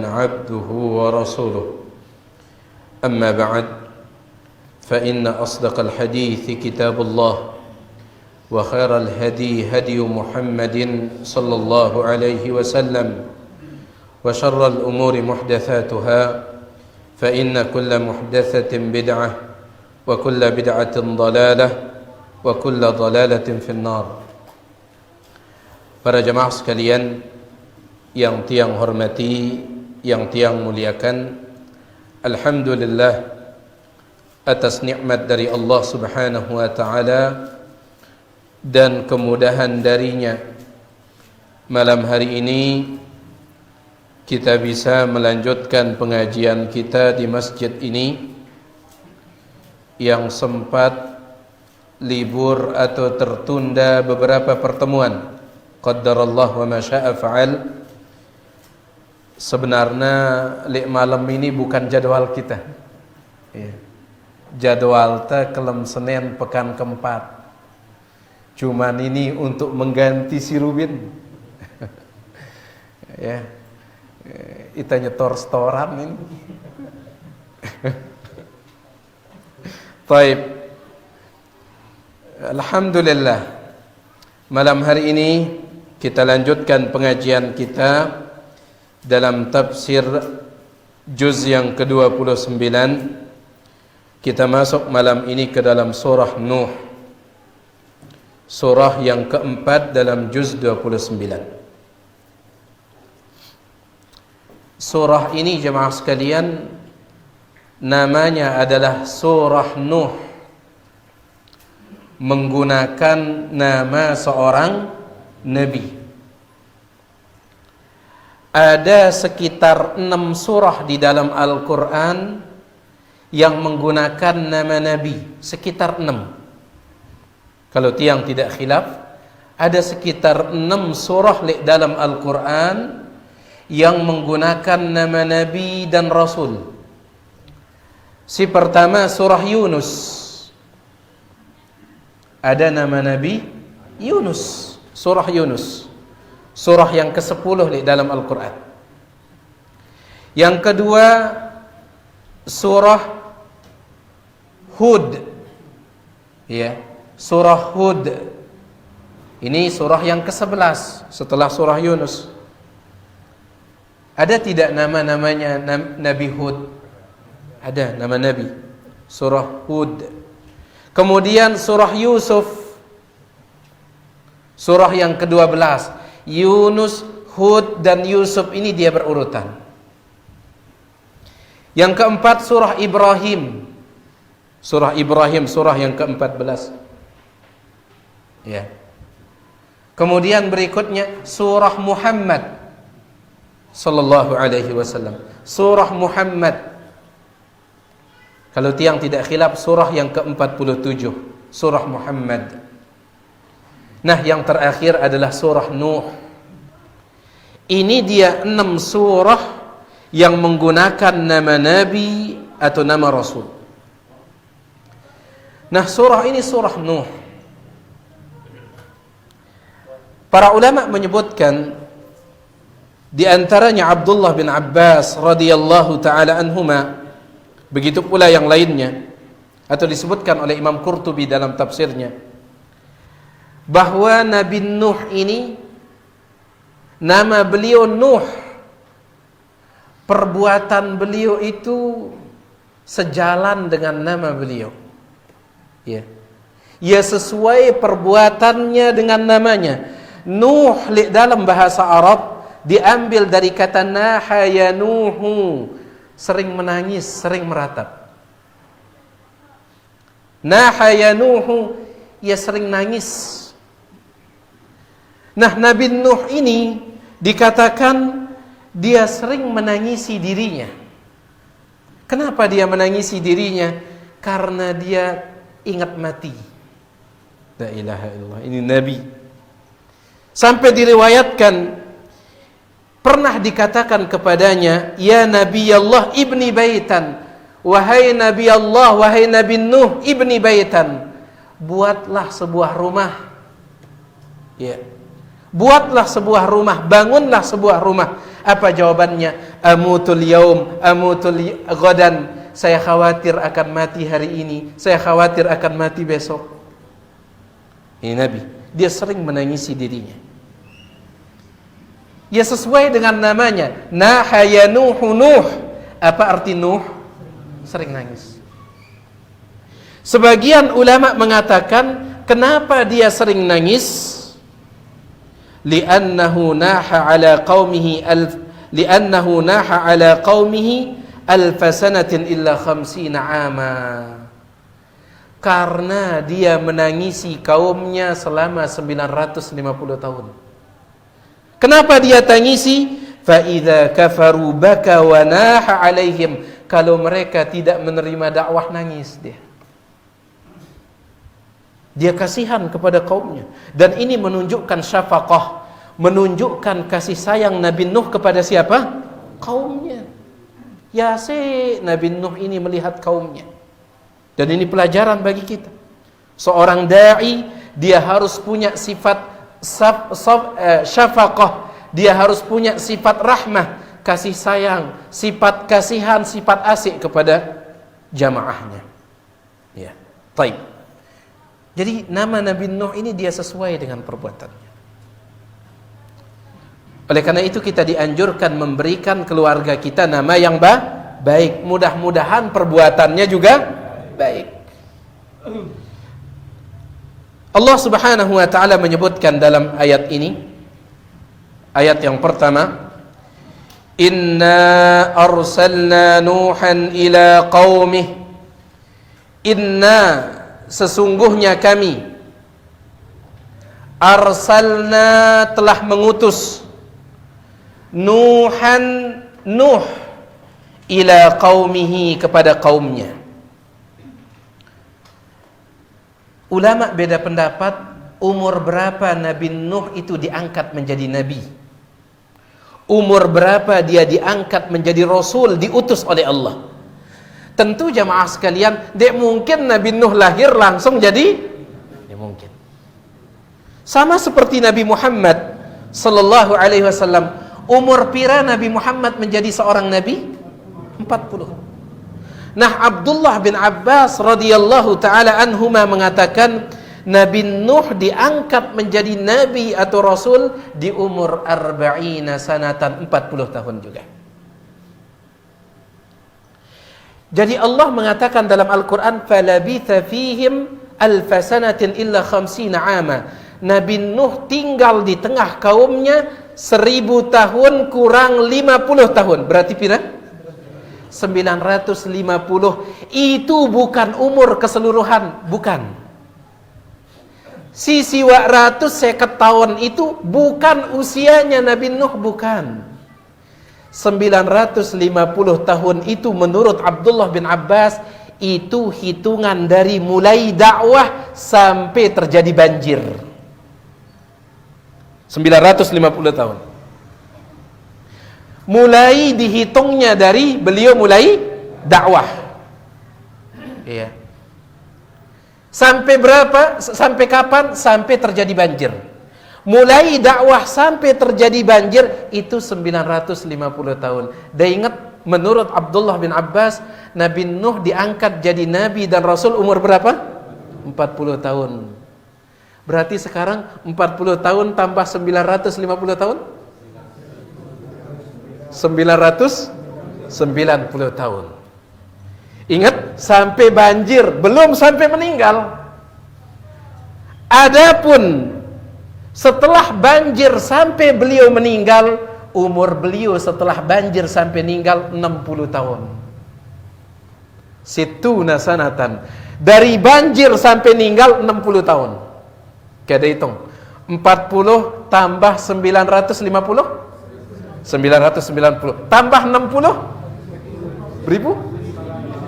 عبده ورسوله أما بعد فإن أصدق الحديث كتاب الله وخير الهدي هدي محمد صلى الله عليه وسلم وشر الأمور محدثاتها فإن كل محدثة بدعة وكل بدعة ضلالة وكل ضلالة في النار. Para jemaah sekalian yang tiang hormati, yang tiang muliakan, alhamdulillah atas nikmat dari Allah Subhanahu wa taala dan kemudahan darinya, malam hari ini kita bisa melanjutkan pengajian kita di masjid ini yang sempat libur atau tertunda beberapa pertemuan. Qaddarallah wa ma syaa fa'al. Sebenarnya malam ini bukan jadwal kita. Jadwal ta kelem Senin pekan keempat. Cuman ini untuk mengganti si Rubin. Ya. Kita nyetor setoran ini. Baik. Alhamdulillah. Malam hari ini kita lanjutkan pengajian kita dalam tafsir juz yang ke-29. Kita masuk malam ini ke dalam surah Nuh, surah yang keempat dalam juz 29. Surah ini jemaah sekalian namanya adalah surah Nuh, menggunakan nama seorang nabi. Ada sekitar 6 surah di dalam Al-Quran yang menggunakan nama nabi, sekitar 6. Kalau tiang tidak khilaf, ada sekitar 6 surah di dalam Al-Quran yang menggunakan nama nabi dan rasul. Si pertama surah Yunus, ada nama nabi Yunus, surah Yunus, surah yang ke-10 di dalam Al-Quran. Yang kedua surah Hud, ya, surah Hud. Ini surah yang ke-11 setelah surah Yunus. Ada tidak nama-namanya Nabi Hud? Ada nama nabi, surah Hud. Kemudian surah Yusuf, surah yang ke-12. Yunus, Hud dan Yusuf ini dia berurutan. Yang keempat surah Ibrahim. Surah Ibrahim, surah yang ke-14. Ya. Kemudian berikutnya surah Muhammad sallallahu alaihi wasallam. Surah Muhammad. Kalau tiang tidak khilaf, surah yang ke-47, surah Muhammad. Nah, yang terakhir adalah surah Nuh. Ini dia 6 surah yang menggunakan nama nabi atau nama rasul. Nah, surah ini surah Nuh. Para ulama menyebutkan, di antaranya Abdullah bin Abbas radhiyallahu taala anhuma, begitu pula yang lainnya, atau disebutkan oleh Imam Qurtubi dalam tafsirnya, bahwa Nabi Nuh ini nama beliau Nuh, perbuatan beliau itu sejalan dengan nama beliau. Ya, ya, sesuai perbuatannya dengan namanya. Nuh dalam bahasa Arab diambil dari kata naha yanuhu, sering menangis, sering meratap. Naha yanuhu, ia sering nangis. Nah, Nabi Nuh ini dikatakan dia sering menangisi dirinya. Kenapa dia menangisi dirinya? Karena dia ingat mati. La ilaha illallah, ini Nabi. Sampai diriwayatkan pernah dikatakan kepadanya, ya Nabi Allah ibni baitan, wahai Nabi Allah, wahai Nabi Nuh ibni baitan, buatlah sebuah rumah. Ya, buatlah sebuah rumah, bangunlah sebuah rumah Apa jawabannya? Amutul yaum, amutul ghadan. Saya khawatir akan mati hari ini, saya khawatir akan mati besok. Ini Nabi, dia sering menangisi dirinya. Ya sesuai dengan namanya, Nahaya Nuhu Nuh. Apa arti Nuh? Sering nangis. Sebagian ulama mengatakan, kenapa dia sering nangis? Li'annahu naha ala qaumihi alfasanatin illa khamsina ama. Karena dia menangisi kaumnya selama 950 tahun. Kenapa dia tangisi? Fa idza kafaru baka wa naha alaihim. Kalau mereka tidak menerima dakwah, nangis dia. Dia kasihan kepada kaumnya. Dan ini menunjukkan syafaqah, menunjukkan kasih sayang Nabi Nuh kepada siapa? Kaumnya. Ya Nabi Nuh ini melihat kaumnya. Dan ini pelajaran bagi kita. Seorang da'i, dia harus punya sifat syafaqah. Dia harus punya sifat rahmah, kasih sayang, sifat kasihan, sifat asik kepada jamaahnya. Ya, baik. Jadi nama Nabi Nuh ini dia sesuai dengan perbuatannya. Oleh karena itu kita dianjurkan memberikan keluarga kita nama yang baik. Mudah-mudahan perbuatannya juga baik. Allah Subhanahu wa taala menyebutkan dalam ayat ini, ayat yang pertama, Inna arsalna Nuhan ila qaumih. Inna, sesungguhnya kami, arsalna, telah mengutus, Nuhan, Nuh, ila qaumihi, kepada kaumnya. Ulama beda pendapat umur berapa Nabi Nuh itu diangkat menjadi nabi. Umur berapa dia diangkat menjadi rasul, diutus oleh Allah. Tentu jamaah sekalian, tidak mungkin Nabi Nuh lahir langsung jadi, tidak mungkin. Sama seperti Nabi Muhammad sallallahu alaihi wasallam, umur pira Nabi Muhammad menjadi seorang nabi? 40. Nah, Abdullah bin Abbas radhiyallahu taala anhuma mengatakan, Nabi Nuh diangkat menjadi nabi atau rasul di umur 40 sanatan, 40 tahun juga. Jadi Allah mengatakan dalam Al-Quran, falabitha fihim alfasanatin illa khamsina ama. Nabi Nuh tinggal di tengah kaumnya 1000 tahun kurang 50 tahun. Berarti pira? 950. Itu bukan umur keseluruhan, bukan. Sisi 150 tahun itu bukan usianya Nabi Nuh, bukan. 950 tahun itu menurut Abdullah bin Abbas itu hitungan dari mulai dakwah sampai terjadi banjir. 950 tahun. Mulai dihitungnya dari beliau mulai dakwah. Iya. Sampai berapa? Sampai kapan? Sampai terjadi banjir. Mulai dakwah sampai terjadi banjir itu 950 tahun. Dan ingat, menurut Abdullah bin Abbas, Nabi Nuh diangkat jadi nabi dan rasul umur berapa? 40 tahun. Berarti sekarang 40 tahun tambah 950 tahun? 990 tahun. Ingat, sampai banjir, belum sampai meninggal. Adapun setelah banjir sampai beliau meninggal, umur beliau setelah banjir sampai meninggal 60 tahun. Situna sanatan. Dari banjir sampai meninggal 60 tahun. Kita hitung. 40 tambah 950? 990. Tambah 60? Ribu?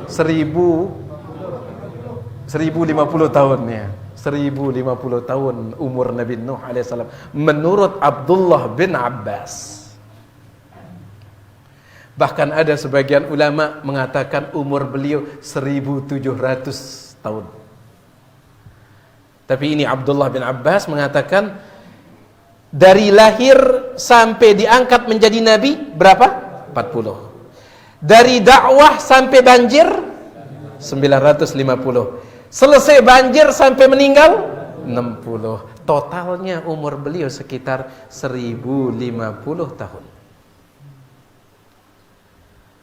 1050 tahun ya. 1050 tahun umur Nabi Nuh alaihissalam menurut Abdullah bin Abbas. Bahkan ada sebagian ulama mengatakan umur beliau 1700 tahun. Tapi ini Abdullah bin Abbas mengatakan dari lahir sampai diangkat menjadi nabi berapa? 40. Dari dakwah sampai banjir 950. Selesai banjir sampai meninggal 60. Totalnya umur beliau sekitar 1050 tahun.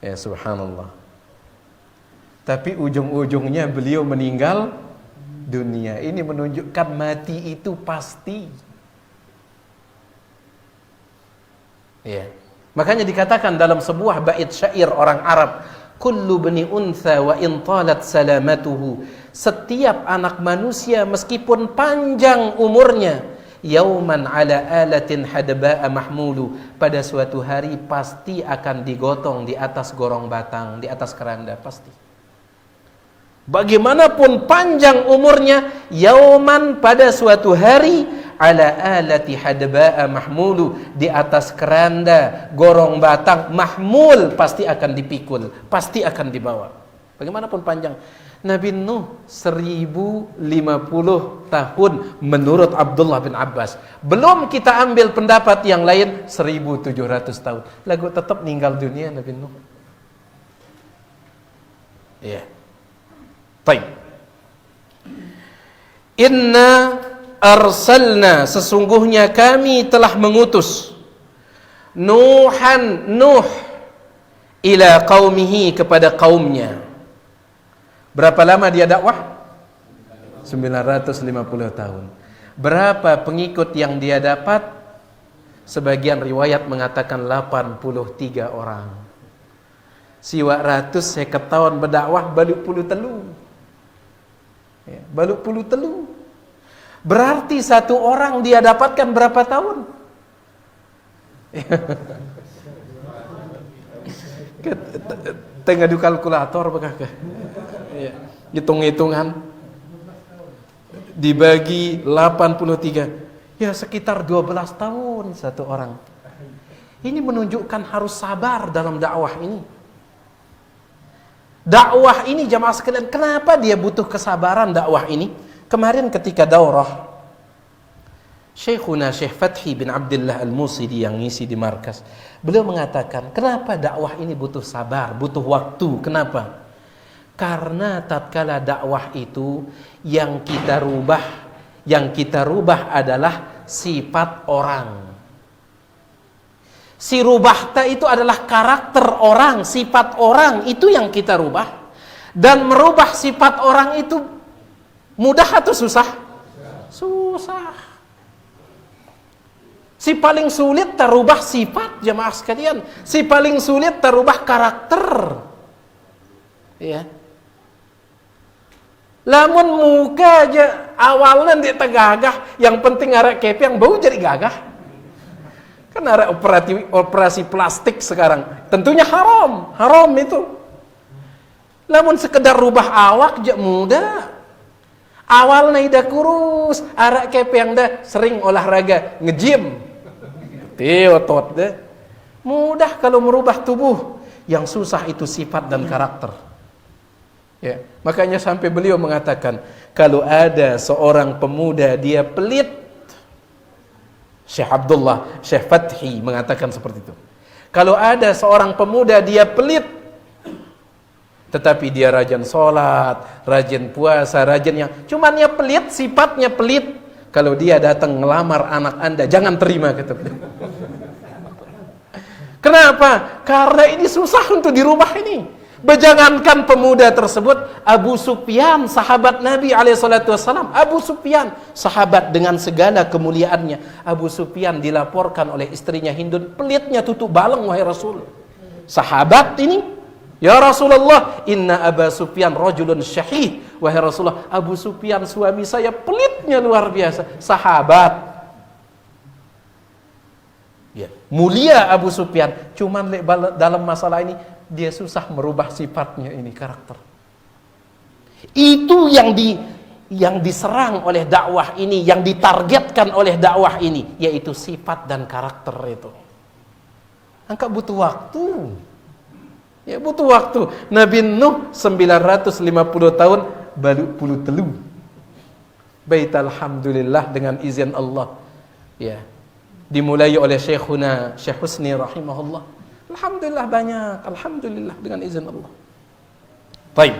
Ya subhanallah. Tapi ujung-ujungnya beliau meninggal dunia. Ini menunjukkan mati itu pasti. Ya. Makanya dikatakan dalam sebuah bait syair orang Arab, kullu bani untha wa in talat salamatuhu. Setiap anak manusia meskipun panjang umurnya, yauman ala alatin hadba'a mahmulu, pada suatu hari pasti akan digotong di atas gorong batang, di atas keranda, pasti. Bagaimanapun panjang umurnya, yauman, pada suatu hari, ala alati hadba'a mahmulu, di atas keranda gorong batang, mahmul, pasti akan dipikul, pasti akan dibawa. Bagaimanapun panjang. Nabi Nuh 1050 tahun menurut Abdullah bin Abbas. Belum kita ambil pendapat yang lain 1700 tahun. Lagu tetap meninggal dunia Nabi Nuh. Iya. Baik. Inna arsalna, sesungguhnya kami telah mengutus Nuh ila qaumihi, kepada kaumnya. Berapa lama dia dakwah? 950 tahun. Berapa pengikut yang dia dapat? Sebagian riwayat mengatakan 83 orang. Siwak ratus seket tahun berdakwah baluk puluh telu. Ya, baluk puluh telu. Berarti satu orang dia dapatkan berapa tahun? Tengah di kalkulator bekah. Ya, hitung-hitungan dibagi 83, ya sekitar 12 tahun satu orang. Ini menunjukkan harus sabar dalam dakwah ini. Dakwah ini jamaah sekalian, kenapa dia butuh kesabaran dakwah ini? Kemarin ketika daurah, Syekhuna Syekh Fathi bin Abdullah Al-Musidi yang ngisi di markas, beliau mengatakan, kenapa dakwah ini butuh sabar, butuh waktu? Kenapa? Karena tatkala dakwah itu yang kita rubah adalah sifat orang. Si rubahta itu adalah karakter orang, sifat orang, itu yang kita rubah. Dan merubah sifat orang itu mudah atau susah? Susah. Si paling sulit terubah sifat, jemaah sekalian. Si paling sulit terubah karakter. Ya. Lamun muka aja awalnya dia tegagah, yang penting arek kepi yang bau jadi gagah. Kan ada operasi plastik sekarang, tentunya haram itu. Lamun sekedar rubah awak je mudah. Awalnya ida kurus, arek kepi yang dah sering olahraga, nge-gym. Otot deh. Mudah kalau merubah tubuh. Yang susah itu sifat dan karakter. Ya, makanya sampai beliau mengatakan, kalau ada seorang pemuda dia pelit, Syekh Abdullah, Syekh Fathi mengatakan seperti itu. Kalau ada seorang pemuda dia pelit, tetapi dia rajin sholat, rajin puasa, rajin yang cuman ya pelit, sifatnya pelit. Kalau dia datang ngelamar anak Anda, jangan terima, kata beliau. Kenapa? Karena ini susah untuk dirubah ini. Bejangankan pemuda tersebut, Abu Sufyan, sahabat Nabi SAW. Abu Sufyan, sahabat dengan segala kemuliaannya. Abu Sufyan dilaporkan oleh istrinya Hindun, pelitnya tutup baleng, wahai Rasul. Sahabat ini, ya Rasulullah, inna Abu Sufyan rajulun syahih. Wahai Rasulullah, Abu Sufyan suami saya pelitnya luar biasa. Sahabat. Ya, mulia Abu Sufyan, cuman dalam masalah ini dia susah merubah sifatnya ini, karakter. Itu yang diserang oleh dakwah ini, yang ditargetkan oleh dakwah ini, yaitu sifat dan karakter itu. Angka butuh waktu. Ya, butuh waktu. Nabi Nuh 950 tahun baru puluh telu. Bait alhamdulillah dengan izin Allah. Ya. dimulai oleh Syekhuna Syekh Husni rahimahullah. Alhamdulillah banyak, alhamdulillah dengan izin Allah. Baik.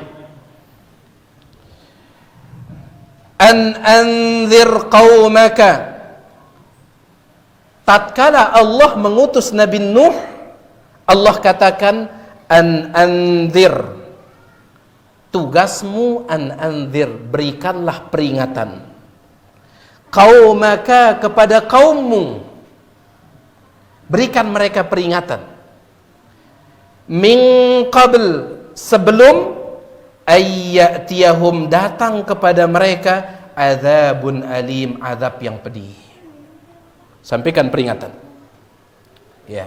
An anzir qaumaka. Tatkala Allah mengutus Nabi Nuh, Allah katakan an anzir. Tugasmu an anzir, berikanlah peringatan. Qaumaka, kepada kaummu, berikan mereka peringatan. Min qabl, sebelum ayyatiyahum, datang kepada mereka azabun alim, azab yang pedih. Sampaikan peringatan. Ya.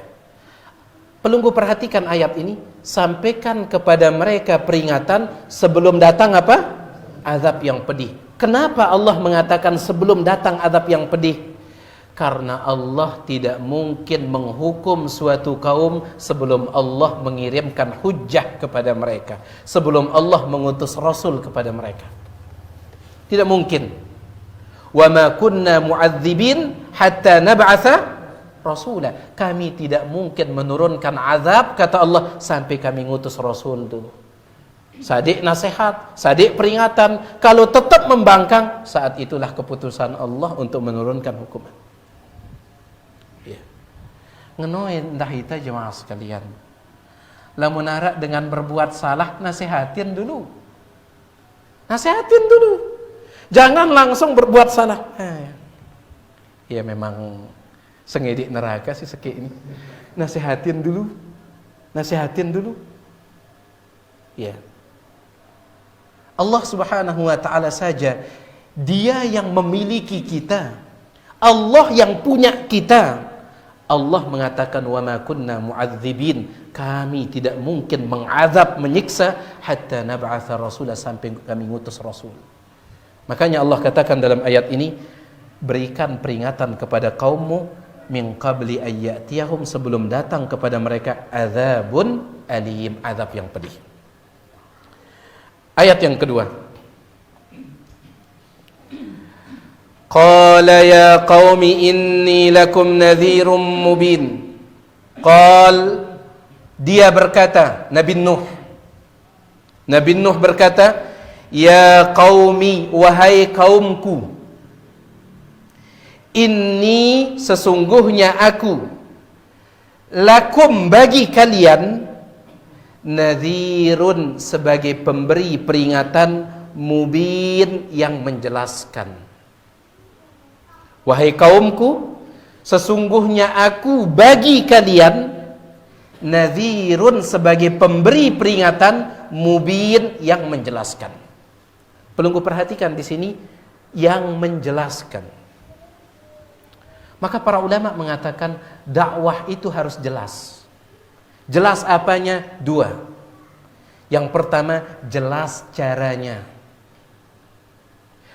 Pelunggu perhatikan ayat ini, sampaikan kepada mereka peringatan sebelum datang apa? Azab yang pedih. Kenapa Allah mengatakan sebelum datang azab yang pedih? Karena Allah tidak mungkin menghukum suatu kaum sebelum Allah mengirimkan hujjah kepada mereka, sebelum Allah mengutus Rasul kepada mereka. Tidak mungkin. Wa ma kunna mu'adzibin hatta nab'atha rasulah. Kami tidak mungkin menurunkan azab, kata Allah, sampai kami ngutus Rasul dulu. Sadik nasihat, sadik peringatan. Kalau tetap membangkang, saat itulah keputusan Allah untuk menurunkan hukuman. Ya. Ngenoin dah kita jemaah sekalian. Lamun arak dengan berbuat salah, nasihatin dulu. Nasihatin dulu. Jangan langsung berbuat salah. Ya memang sengedik neraka sih seki ini. Nasihatin dulu. Nasihatin dulu. Ya. Allah Subhanahu wa taala saja, Dia yang memiliki kita. Allah yang punya kita. Allah mengatakan wa ma kunna mu'adzibin, kami tidak mungkin mengazab, menyiksa hatta nab'atha rasulah, sampai kami ngutus rasul. Makanya Allah katakan dalam ayat ini, berikan peringatan kepada kaummu min qabli ayyatiyahum, sebelum datang kepada mereka azabun alim, azab yang pedih. Ayat yang kedua, qala ya qaumi inni lakum nadhirum mubin. Dia berkata, Nabi Nuh berkata, ya qaumi, wahai kaumku, inni, sesungguhnya aku, lakum, bagi kalian, nadhirun, sebagai pemberi peringatan, mubin, yang menjelaskan. Wahai kaumku, sesungguhnya aku bagi kalian, nadhirun, sebagai pemberi peringatan, mubin, yang menjelaskan. Pelunggu perhatikan di sini, yang menjelaskan. Maka para ulama mengatakan dakwah itu harus jelas. Jelas apanya? Dua. Yang pertama, jelas caranya.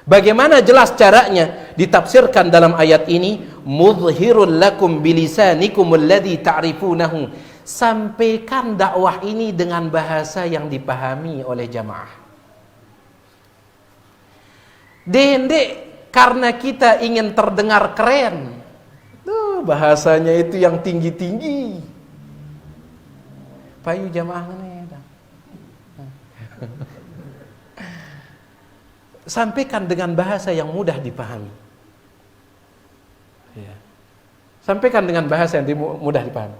Bagaimana jelas caranya? Ditafsirkan dalam ayat ini, mudhhirul lakum bilisanikum alladhi ta'rifunahu. Sampaikan dakwah ini dengan bahasa yang dipahami oleh jamaah. Dendek, karena kita ingin terdengar keren. Bahasanya itu yang tinggi-tinggi. Payu jamaah ini. Sampaikan dengan bahasa yang mudah dipahami. Ya. Sampaikan dengan bahasa yang mudah dipahami.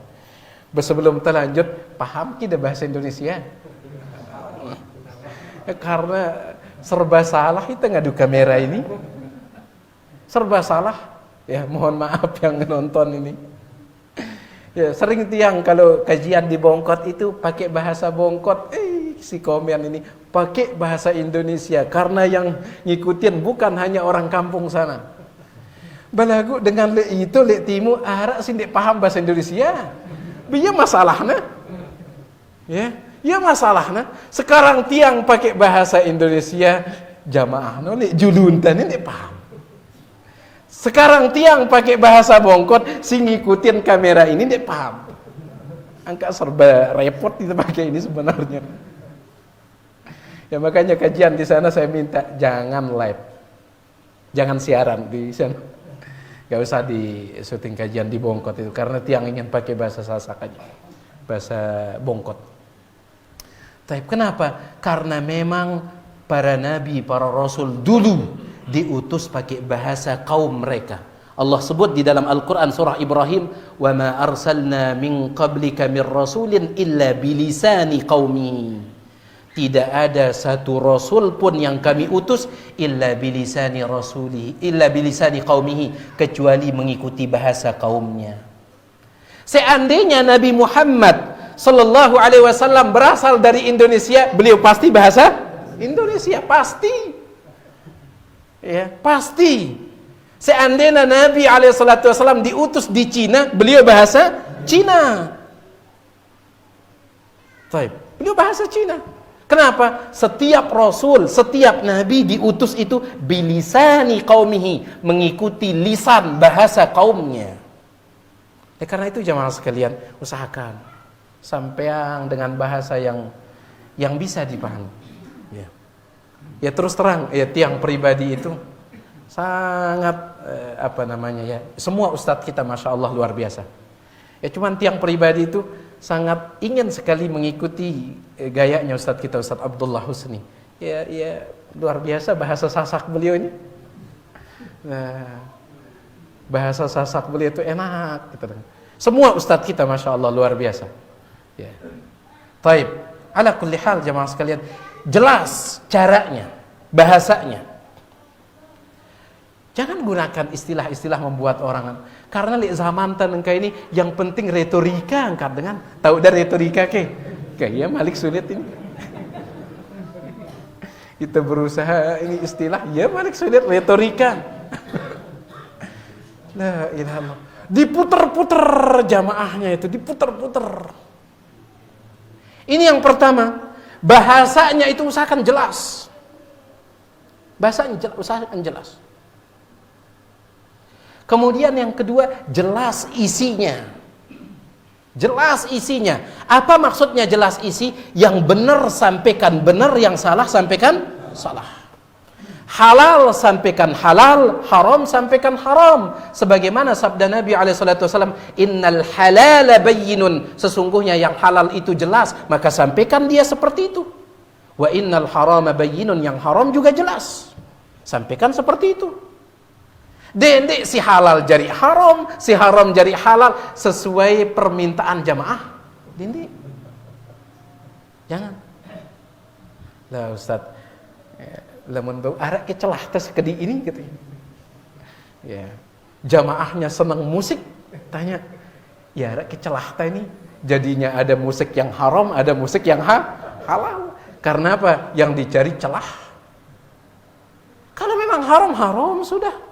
Sebelum terlanjut, paham kita bahasa Indonesia? Karena serba salah kita ngadu kamera ini. Serba salah. Ya, mohon maaf yang nonton ini. Ya, sering tiang kalau kajian di Bongkot itu pakai bahasa Bongkot, si komen ini pakai bahasa Indonesia, karena yang ngikutin bukan hanya orang kampung sana. Balagu dengan le itu le timu arak sindik paham bahasa Indonesia. Biar masalahnya. Ya masalahnya. Sekarang tiang pakai bahasa Indonesia, jamaah no le juluntan ini paham. Sekarang tiang pakai bahasa Bongkot, si ngikutin kamera ini dia paham. Angka serba repot kita pakai ini sebenarnya. Ya makanya kajian di sana saya minta jangan live, jangan siaran di sana. Gak usah di syuting kajian di Bongkot itu, karena tiang ingin pakai bahasa Sasak aja, bahasa Bongkot. Tapi kenapa? Karena memang para nabi, para rasul dulu diutus pakai bahasa kaum mereka. Allah sebut di dalam Al-Quran surah Ibrahim, wa ma arsalna min qablika min rasulin illa bilisani qaumi. Tidak ada satu rasul pun yang kami utus illa bilisani qaumihi, kecuali mengikuti bahasa kaumnya. Seandainya Nabi Muhammad sallallahu alaihi wasallam berasal dari Indonesia, beliau pasti bahasa Indonesia, pasti. Ya, pasti. Seandainya Nabi alaihi salatu wasallam diutus di Cina, beliau bahasa Cina. Baik, beliau bahasa Cina. Kenapa? Setiap rasul, setiap nabi diutus itu bilisani qaumihi, mengikuti lisan bahasa kaumnya. Karena itu jamaah sekalian, usahakan sampean dengan bahasa yang bisa dipahami. Ya terus terang, ya tiang pribadi itu sangat semua ustadz kita masya Allah luar biasa. Ya cuman tiang pribadi itu sangat ingin sekali mengikuti gayanya Ustadz kita, Ustadz Abdullah Husni. Ya luar biasa bahasa Sasak beliau ini. Nah, bahasa Sasak beliau itu enak. Gitu. Semua Ustadz kita masya Allah luar biasa. Ya. Taib. Ala kulli hal jamaah sekalian, jelas caranya, bahasanya. Jangan gunakan istilah-istilah membuat orang. Karena di zaman engkau ini yang penting retorika angkat dengan tahu dari retorika kayak Malik sulit ini. Kita berusaha ini istilah ya Malik sulit retorika. La ilaha illallah. Diputer-puter jamaahnya itu, diputer-puter. Ini yang pertama, bahasanya itu usahakan jelas. Bahasanya usahakan jelas. Kemudian yang kedua, jelas isinya. Jelas isinya. Apa maksudnya jelas isi? Yang benar sampaikan benar, yang salah sampaikan salah. Halal sampaikan halal, haram sampaikan haram. Sebagaimana sabda Nabi SAW, innal halala bayyinun. Sesungguhnya yang halal itu jelas, maka sampaikan dia seperti itu. Wa innal harama bayyinun, yang haram juga jelas. Sampaikan seperti itu. Dendek si halal jadi haram, si haram jadi halal sesuai permintaan jamaah. Dendek. Jangan. Lah Ustaz, lamun bau arak ke celah tes kedi ini gitu. Ya. Jamaahnya senang musik, tanya, ya arak ke celah ini jadinya ada musik yang haram, ada musik yang halal. Karena apa? Yang dicari celah. Kalau memang haram sudah.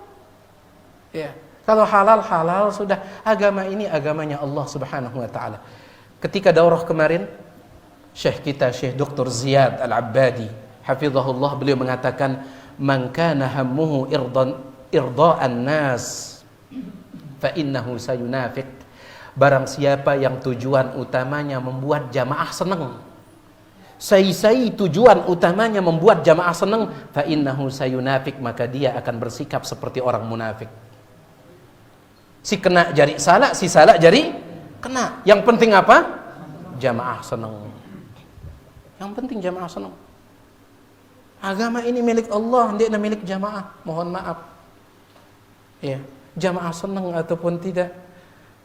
Ya, kalau halal sudah. Agama ini agamanya Allah Subhanahu wa taala. Ketika daurah kemarin, Syekh kita Syekh Dr. Ziyad Al-Abbadi, hafizahullah, beliau mengatakan, "Man kana hammuhu irda'an nas, fa innahu sayunafiq." Barang siapa yang tujuan utamanya membuat jamaah senang. Sai tujuan utamanya membuat jamaah senang, fa innahu sayunafiq, maka dia akan bersikap seperti orang munafik. Si kena jari salah, si salah jari kena. Yang penting apa? Jamaah senang. Yang penting jamaah senang. Agama ini milik Allah, dia milik jamaah. Mohon maaf. Ya, jamaah senang ataupun tidak.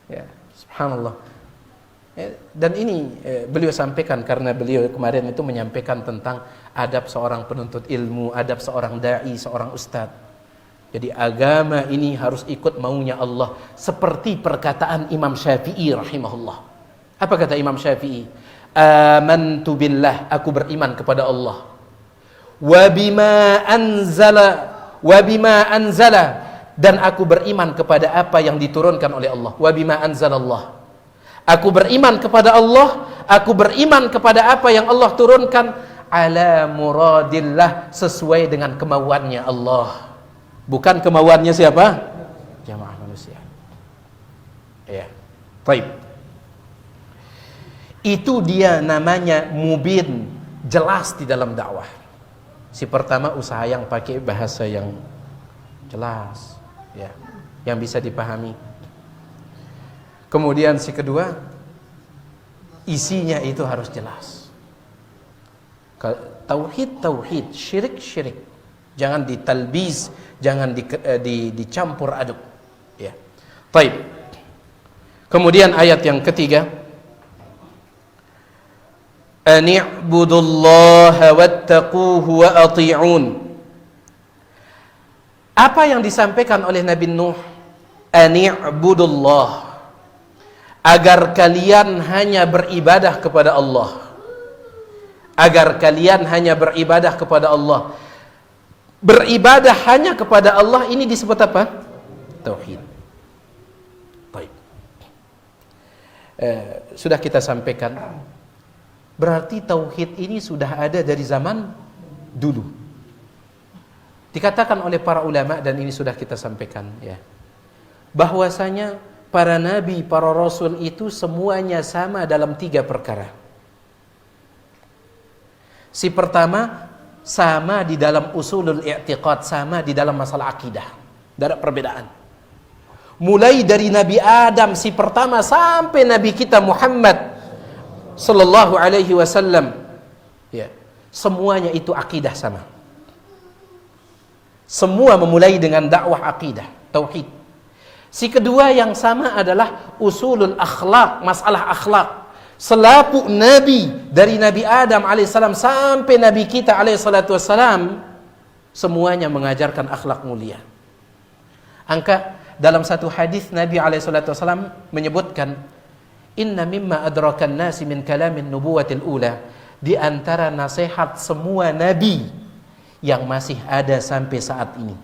Ya, subhanallah. Ya, dan ini beliau sampaikan karena beliau kemarin itu menyampaikan tentang adab seorang penuntut ilmu, adab seorang dai, seorang ustadz. Jadi agama ini harus ikut maunya Allah. Seperti perkataan Imam Syafi'i rahimahullah. Apa kata Imam Syafi'i? Amantu billah, aku beriman kepada Allah. Wa bima anzala, dan aku beriman kepada apa yang diturunkan oleh Allah. Wa bima anzalallah. Aku beriman kepada Allah, aku beriman kepada apa yang Allah turunkan ala muradillah, sesuai dengan kemauannya Allah. Bukan kemauannya siapa? Jamaah manusia. Ya. Baik. Itu dia namanya mubin, jelas di dalam dakwah. Si pertama usaha yang pakai bahasa yang jelas, ya. yang bisa dipahami. Kemudian si kedua, isinya itu harus jelas. Tauhid, syirik. Jangan ditalbis, jangan dicampur aduk. Ya. Baik. Kemudian ayat yang ketiga, ani'budullaha wattaquhu wa ati'un. Apa yang disampaikan oleh Nabi Nuh? Ani'budullah, agar kalian hanya beribadah kepada Allah. Agar kalian hanya beribadah kepada Allah. Beribadah hanya kepada Allah ini disebut apa? Tauhid. Baik. Sudah kita sampaikan, berarti tauhid ini sudah ada dari zaman dulu. Dikatakan oleh para ulama, dan ini sudah kita sampaikan ya, bahwasanya para nabi, para rasul itu semuanya sama dalam 3 perkara. Si pertama, sama di dalam usulul i'tiqad, sama di dalam masalah akidah. Tidak ada perbedaan. Mulai dari Nabi Adam si pertama sampai Nabi kita Muhammad sallallahu alaihi wasallam, ya, semuanya itu akidah sama. Semua memulai dengan dakwah akidah, tauhid. Si kedua yang sama adalah usulul akhlak, masalah akhlak. Selaput Nabi, dari Nabi Adam alaihissalam sampai Nabi kita alaihissalatu wassalam, semuanya mengajarkan akhlak mulia. Angka dalam satu hadis Nabi alaihissalatu wassalam menyebutkan, inna mimma adrakan nasi min kalamin nubuwatil ula, di antara nasihat semua Nabi yang masih ada sampai saat ini.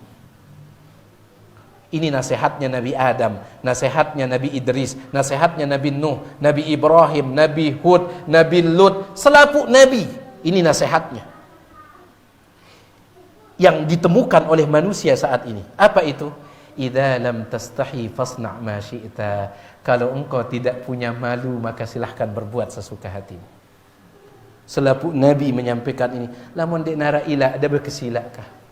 Ini nasihatnya Nabi Adam, nasihatnya Nabi Idris, nasihatnya Nabi Nuh, Nabi Ibrahim, Nabi Hud, Nabi Lut, selaput Nabi. Ini nasihatnya yang ditemukan oleh manusia saat ini. Apa itu? Idza lam tastahi fasna' ma syi'ta. Kalau engkau tidak punya malu, maka silahkan berbuat sesuka hatimu. Selaput Nabi menyampaikan ini. Lamun dek nara ila ada berkesilakah?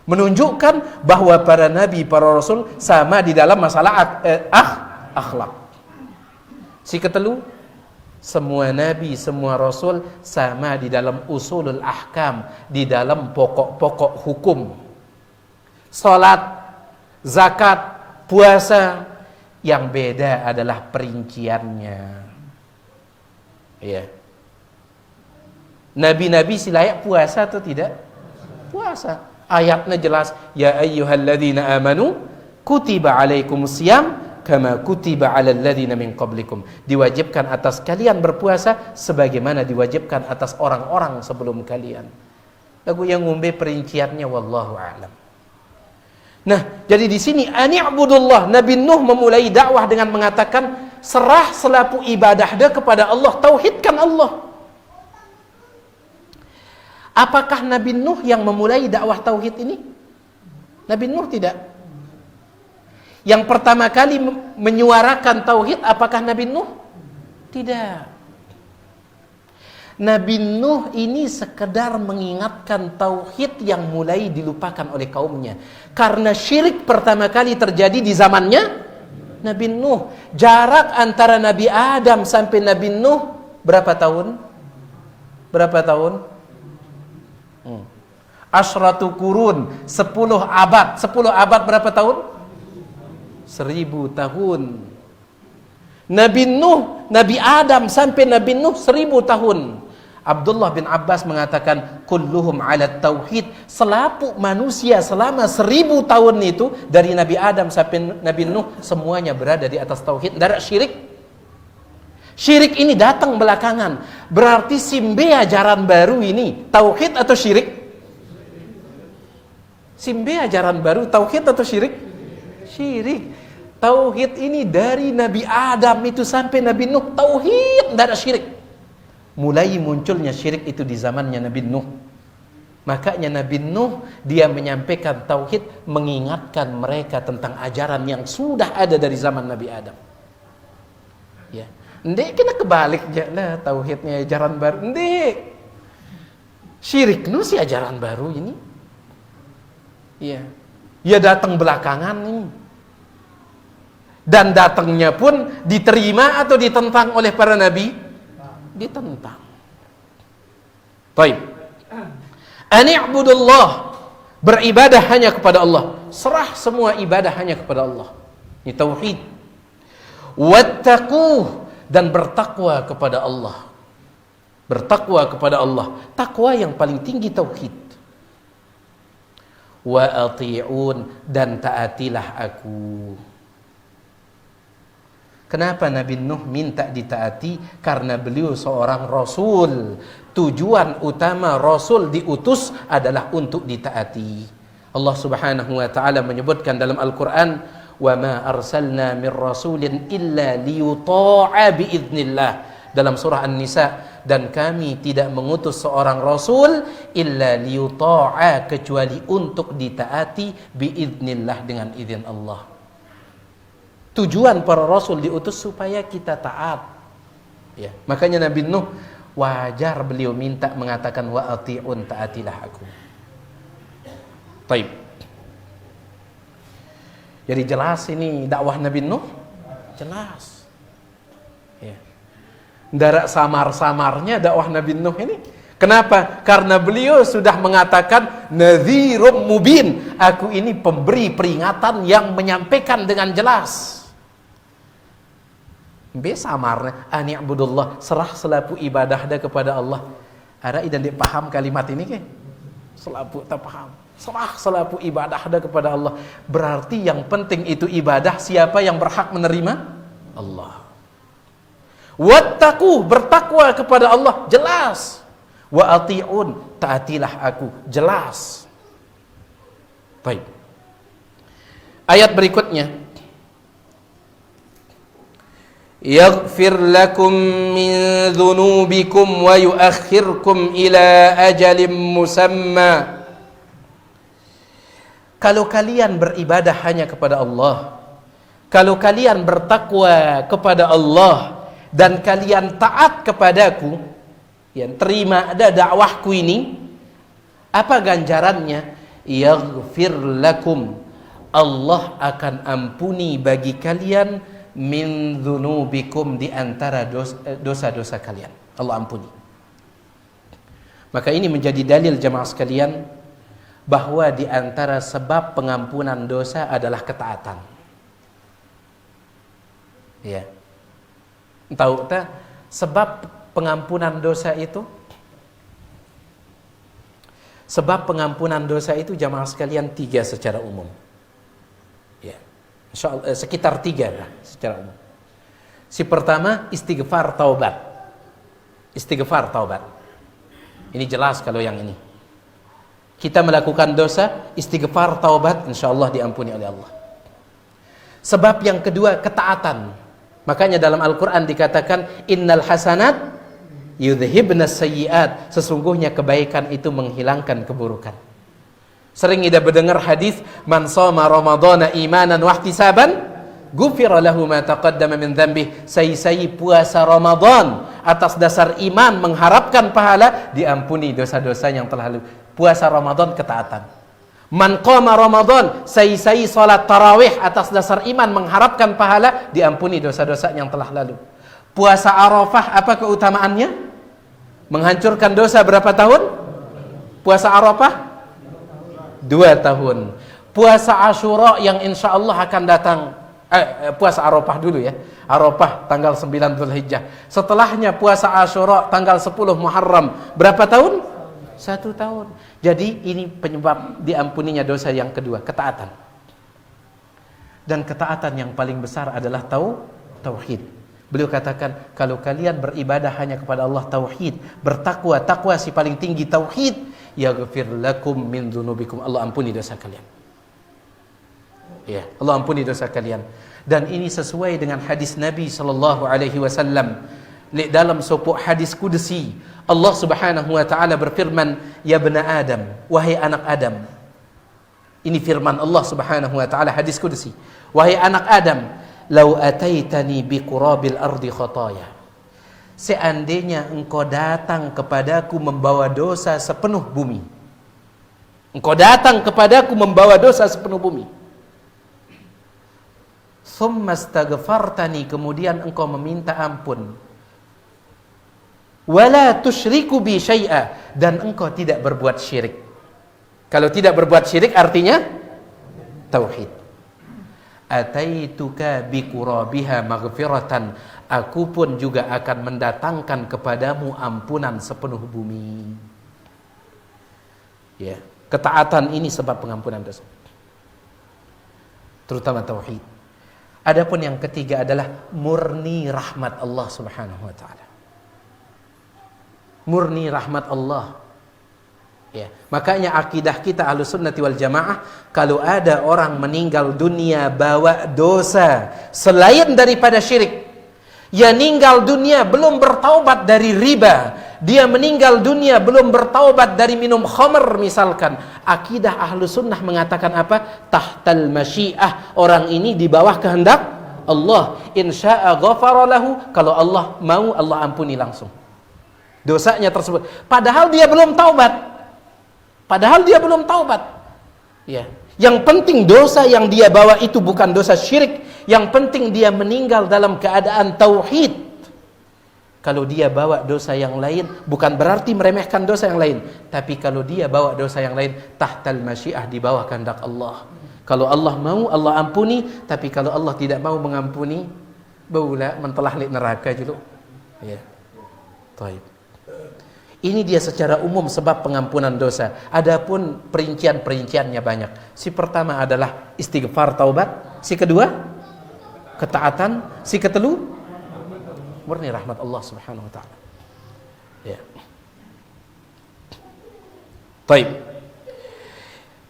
Menunjukkan bahwa para nabi, para rasul sama di dalam masalah akhlak. Si ketelu, semua nabi, semua rasul sama di dalam usulul ahkam, di dalam pokok-pokok hukum. Salat, zakat, puasa, yang beda adalah perinciannya. Ya. Nabi-nabi si layak puasa atau tidak? Puasa. Ayatnya jelas, ya ayyuhalladzina amanu kutiba alaikumusiyam kama kutiba alal ladzina min qablikum. Diwajibkan atas kalian berpuasa sebagaimana diwajibkan atas orang-orang sebelum kalian. Lagu yang ngombe perinciannya wallahu a'lam. Nah, jadi di sini ani'budullah, Nabi Nuh memulai dakwah dengan mengatakan serah selaku ibadah dia kepada Allah, tauhidkan Allah. Apakah Nabi Nuh yang memulai dakwah tauhid ini? Nabi Nuh tidak. Yang pertama kali menyuarakan tauhid apakah Nabi Nuh? Tidak. Nabi Nuh ini sekedar mengingatkan tauhid yang mulai dilupakan oleh kaumnya. Karena syirik pertama kali terjadi di zamannya Nabi Nuh. Jarak antara Nabi Adam sampai Nabi Nuh berapa tahun? Berapa tahun? Asyratu kurun, 10 abad. 10 abad berapa tahun? 1000 tahun. Nabi Nuh, Nabi Adam sampai Nabi Nuh 1000 tahun. Abdullah bin Abbas mengatakan kulluhum ala tauhid. Selaput manusia selama 1000 tahun itu, dari Nabi Adam sampai Nabi Nuh, semuanya berada di atas tauhid, tidak syirik. Syirik ini datang belakangan. Berarti simbe ajaran baru ini tauhid atau syirik? Simbe ajaran baru tauhid atau syirik? Syirik. Tauhid ini dari Nabi Adam itu sampai Nabi Nuh, tauhid, tidak ada syirik. Mulai munculnya syirik itu di zamannya Nabi Nuh. Makanya Nabi Nuh dia menyampaikan tauhid, mengingatkan mereka tentang ajaran yang sudah ada dari zaman Nabi Adam. Ya. Ndek kena kebalik aja lah, tauhidnya ajaran baru. Ndek. Syirik nu si ajaran baru ini. Iya. Ya datang belakangan nih. Dan datangnya pun diterima atau ditentang oleh para nabi? Ditentang. Baik. Ani'budullah, beribadah hanya kepada Allah. Serah semua ibadah hanya kepada Allah. Ini tauhid. Wattaquh, dan bertakwa kepada Allah. Bertakwa kepada Allah. Takwa yang paling tinggi tauhid. Wa ati'un, dan taatilah aku. Kenapa Nabi Nuh minta ditaati? Karena beliau seorang rasul. Tujuan utama rasul diutus adalah untuk ditaati. Allah Subhanahu wa taala menyebutkan dalam Al-Qur'an, "Wa ma arsalna mir rasulin illa liyuta'a biiznillah." Dalam surah An-Nisa, dan kami tidak mengutus seorang rasul illa liyuta'a, kecuali untuk ditaati biiznillah, dengan izin Allah. Tujuan para rasul diutus supaya kita taat. Ya, makanya Nabi Nuh wajar beliau minta mengatakan wa ati'un, taatilah aku. Baik. Jadi jelas ini dakwah Nabi Nuh, jelas. Ya. Darak samar-samarnya dakwah Nabi Nuh ini. Kenapa? Karena beliau sudah mengatakan nadhirum mubin, aku ini pemberi peringatan yang menyampaikan dengan jelas. Samarnya ani'budullah, serah selaku ibadah dah kepada Allah. Ada idan dia paham kalimat ini ke? Selaku tak paham. Serah selaku ibadah dah kepada Allah. Berarti yang penting itu ibadah, siapa yang berhak menerima? Allah. Wattaqu, bertakwa kepada Allah, jelas. Wa ati'un, taatilah aku, jelas. Baik. Ayat berikutnya, yaghfir lakum min dhunubikum wa yuakhirkum ila ajalin musamma. Kalau kalian beribadah hanya kepada Allah, kalau kalian bertakwa kepada Allah, dan kalian taat kepadaku, yang terima ada dakwahku ini, apa ganjarannya? Yaghfir lakum, Allah akan ampuni bagi kalian min dzunubikum, di antara dosa-dosa kalian. Allah ampuni. Maka ini menjadi dalil jemaah sekalian bahwa di antara sebab pengampunan dosa adalah ketaatan. Ya. Tahu tak sebab pengampunan dosa itu? Sebab pengampunan dosa itu jemaah sekalian 3 secara umum. Ya. Insyaallah sekitar 3 lah secara umum. Si pertama istighfar taubat. Istighfar taubat. Ini jelas kalau yang ini. Kita melakukan dosa, istighfar taubat, insyaallah diampuni oleh Allah. Sebab yang kedua ketaatan. Makanya dalam Al-Qur'an dikatakan innal hasanat yudhibnas sayyiat, sesungguhnya kebaikan itu menghilangkan keburukan. Sering kita mendengar hadis man shoma ramadhana imanan wa ihtisaban ghufira lahu ma taqaddama min dzambi. Sai puasa Ramadan atas dasar iman mengharapkan pahala, diampuni dosa-dosa yang telah lalu. Puasa Ramadan ketaatan. Man qama Ramadan, sai salat tarawih atas dasar iman mengharapkan pahala, diampuni dosa-dosa yang telah lalu. Puasa Arafah apa keutamaannya? Menghancurkan dosa berapa tahun? Puasa Arafah 2 tahun. Puasa Asyura yang insya Allah akan datang, puasa Arafah dulu ya. Arafah tanggal 9 Dzulhijjah. Setelahnya puasa Asyura tanggal 10 Muharram. Berapa tahun? 1 tahun. Jadi ini penyebab diampuninya dosa yang kedua, ketaatan. Dan ketaatan yang paling besar adalah tauhid. Beliau katakan, kalau kalian beribadah hanya kepada Allah tauhid, bertakwa, takwa si paling tinggi tauhid, yaghfir lakum min dzunubikum, Allah ampuni dosa kalian. Ya, Allah ampuni dosa kalian. Dan ini sesuai dengan hadis Nabi sallallahu alaihi wasallam. Dalam sebuah hadis qudsi, Allah Subhanahu wa taala berfirman, "Ya bani Adam, wahai anak Adam." Ini firman Allah Subhanahu wa taala, hadis qudsi. "Wahai anak Adam, lau ataitani biqurabil ardi khataya." Seandainya engkau datang kepadaku membawa dosa sepenuh bumi. Engkau datang kepadaku membawa dosa sepenuh bumi. Tsumma astaghfartani, kemudian engkau meminta ampun. Wala tusyriku bi syai'a, dan engkau tidak berbuat syirik. Kalau tidak berbuat syirik artinya tauhid. Ataituka bi qurabiha maghfiratan, aku pun juga akan mendatangkan kepadamu ampunan sepenuh bumi. Ya, ketaatan ini sebab pengampunan dosa, terutama tauhid. Adapun yang ketiga adalah murni rahmat Allah Subhanahu wa taala. Murni rahmat Allah. Ya, makanya akidah kita Ahlussunnati wal Jamaah, kalau ada orang meninggal dunia bawa dosa selain daripada syirik, ya meninggal dunia belum bertaubat dari riba, dia meninggal dunia belum bertaubat dari minum khamr misalkan, akidah Ahlussunnah mengatakan apa? Tahtal masyiah, orang ini di bawah kehendak Allah. Insya'a ghafara lahu, kalau Allah mau Allah ampuni langsung dosanya tersebut, padahal dia belum taubat. Ya. Yang penting dosa yang dia bawa itu bukan dosa syirik, yang penting dia meninggal dalam keadaan tauhid. Kalau dia bawa dosa yang lain, bukan berarti meremehkan dosa yang lain, tapi kalau dia bawa dosa yang lain, tahtal masyiah, di bawah kehendak Allah. Kalau Allah mau Allah ampuni, tapi kalau Allah tidak mau mengampuni, baula mentelah li neraka dulu. Ya. Baik. Ini dia secara umum sebab pengampunan dosa. Adapun perincian-perinciannya banyak. Si pertama adalah istighfar taubat, si kedua ketaatan, si ketelu murni rahmat Allah Subhanahu wa taala. Ya. Baik.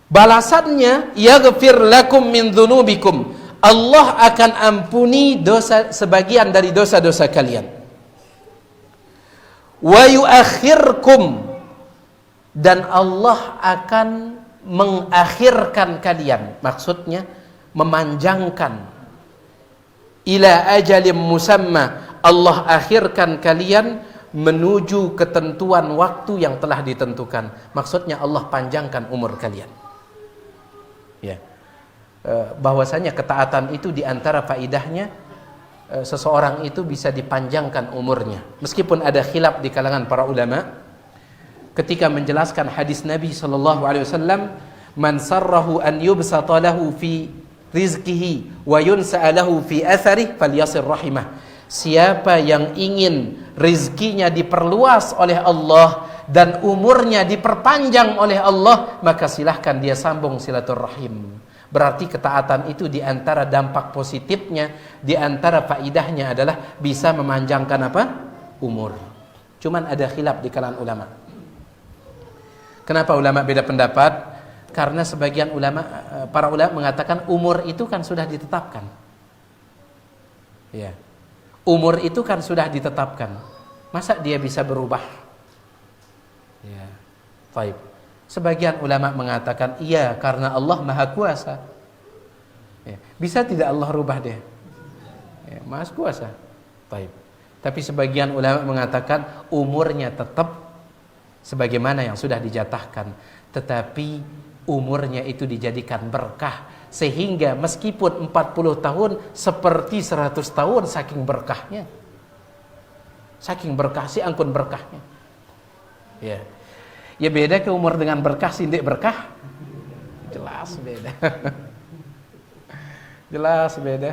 Balasannya yaghfir lakum min dzunubikum. Allah akan ampuni dosa, sebagian dari dosa-dosa kalian. Wa yuakhirkum, dan Allah akan mengakhirkan kalian, maksudnya memanjangkan, ila ajalim musamma, Allah akhirkan kalian menuju ketentuan waktu yang telah ditentukan, maksudnya Allah panjangkan umur kalian. Ya. Bahwasanya ketaatan itu diantara faidahnya, seseorang itu bisa dipanjangkan umurnya. Meskipun ada khilaf di kalangan para ulama ketika menjelaskan hadis Nabi SAW, man sarrahu an yubsata lahu fi rizqihi wa yunsa'a lahu fi atharih falyasir rahimah. Siapa yang ingin rizkinya diperluas oleh Allah dan umurnya diperpanjang oleh Allah, maka silahkan dia sambung silaturahim. Berarti ketaatan itu diantara dampak positifnya, diantara faidahnya adalah bisa memanjangkan apa? Umur. Cuman ada khilaf di kalangan ulama. Kenapa ulama beda pendapat? Karena sebagian ulama, para ulama mengatakan umur itu kan sudah ditetapkan. Ya. Umur itu kan sudah ditetapkan. Masa dia bisa berubah? Ya. Baik. Sebagian ulama mengatakan iya, karena Allah Maha Kuasa. Ya. Bisa tidak Allah rubah dia? Ya, Maha Kuasa. Baik. Tapi sebagian ulama mengatakan umurnya tetap sebagaimana yang sudah dijatahkan, tetapi umurnya itu dijadikan berkah, sehingga meskipun 40 tahun seperti 100 tahun, saking berkahnya. Saking berkah sih angkun berkahnya. Ya. Ya beda ke umur dengan berkah, sindik berkah. Jelas beda. Jelas beda.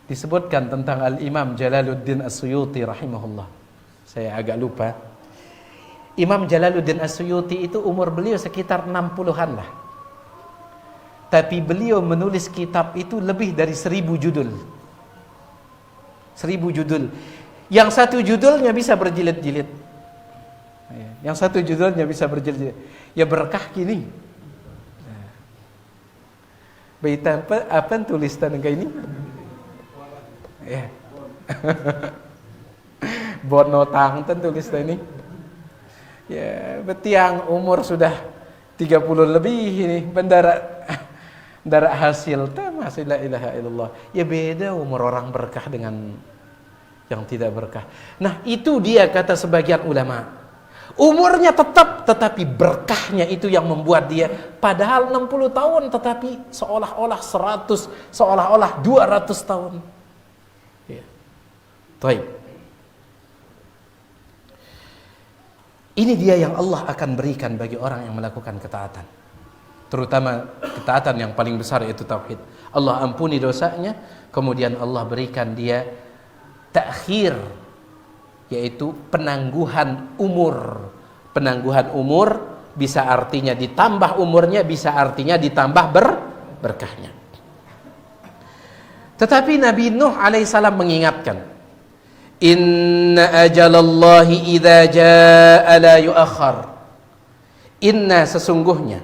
Disebutkan tentang Al-Imam Jalaluddin As-Suyuti rahimahullah. Saya agak lupa. Imam Jalaluddin As-Suyuti itu umur beliau sekitar 60-an lah. Tapi beliau menulis kitab itu lebih dari 1000 judul. 1000 judul. Yang satu judulnya bisa berjilid-jilid. Yang satu judulnya bisa berjilid-jilid. Ya berkah gini. Baik apa tulisan kayak ini? Ya. Bono tangten tulisan ini. Ya, betiang umur sudah 30 lebih ini, bendara hasil masih la ilaha illallah. Ya beda umur orang berkah dengan yang tidak berkah. Nah, itu dia kata sebagian ulama. Umurnya tetap, tetapi berkahnya itu yang membuat dia padahal 60 tahun tetapi seolah-olah 100, seolah-olah 200 tahun. Ya. Baik. Ini dia yang Allah akan berikan bagi orang yang melakukan ketaatan. Terutama ketaatan yang paling besar yaitu tauhid. Allah ampuni dosanya, kemudian Allah berikan dia takhir, yaitu penangguhan umur. Penangguhan umur bisa artinya ditambah umurnya, bisa artinya ditambah berkahnya. Tetapi Nabi Nuh alaihissalam mengingatkan, inna ajalallahi idza jaa la yuakhar. Inna, sesungguhnya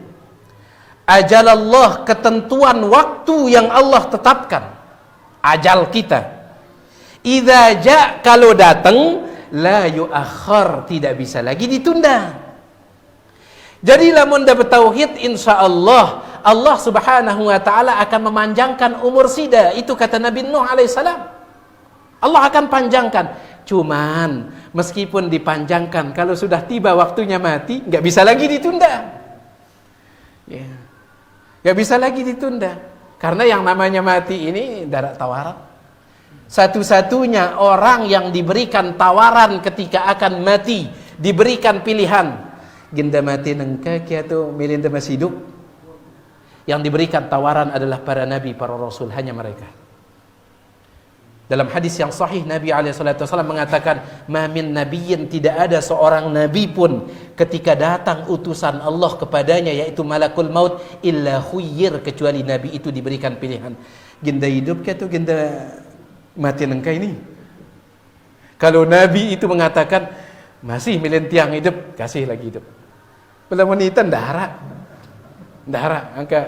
ajalallah, ketentuan waktu yang Allah tetapkan, ajal kita, idza jaa, kalau datang, la yuakhar, tidak bisa lagi ditunda. Jadi lamun dapat tauhid, insyaallah Allah Subhanahu wa taala akan memanjangkan umur sida. Itu kata Nabi Nuh alaihissalam. Allah akan panjangkan. Cuman meskipun dipanjangkan, kalau sudah tiba waktunya mati, nggak bisa lagi ditunda. Ya. Nggak bisa lagi ditunda. Karena yang namanya mati ini darat tawaran. Satu-satunya orang yang diberikan tawaran ketika akan mati, diberikan pilihan, genda mati nengkaki atau milinda masih hidup. Yang diberikan tawaran adalah para nabi, para rasul, hanya mereka. Dalam hadis yang sahih, Nabi SAW mengatakan, ma min nabiyyin, tidak ada seorang nabi pun ketika datang utusan Allah kepadanya, yaitu malakul maut, illa khuyyir, kecuali nabi itu diberikan pilihan, genda hidup atau genda mati nengka ini. Kalau Nabi itu mengatakan masih milih tiang hidup, kasih lagi hidup. Belum wanita ndara angka.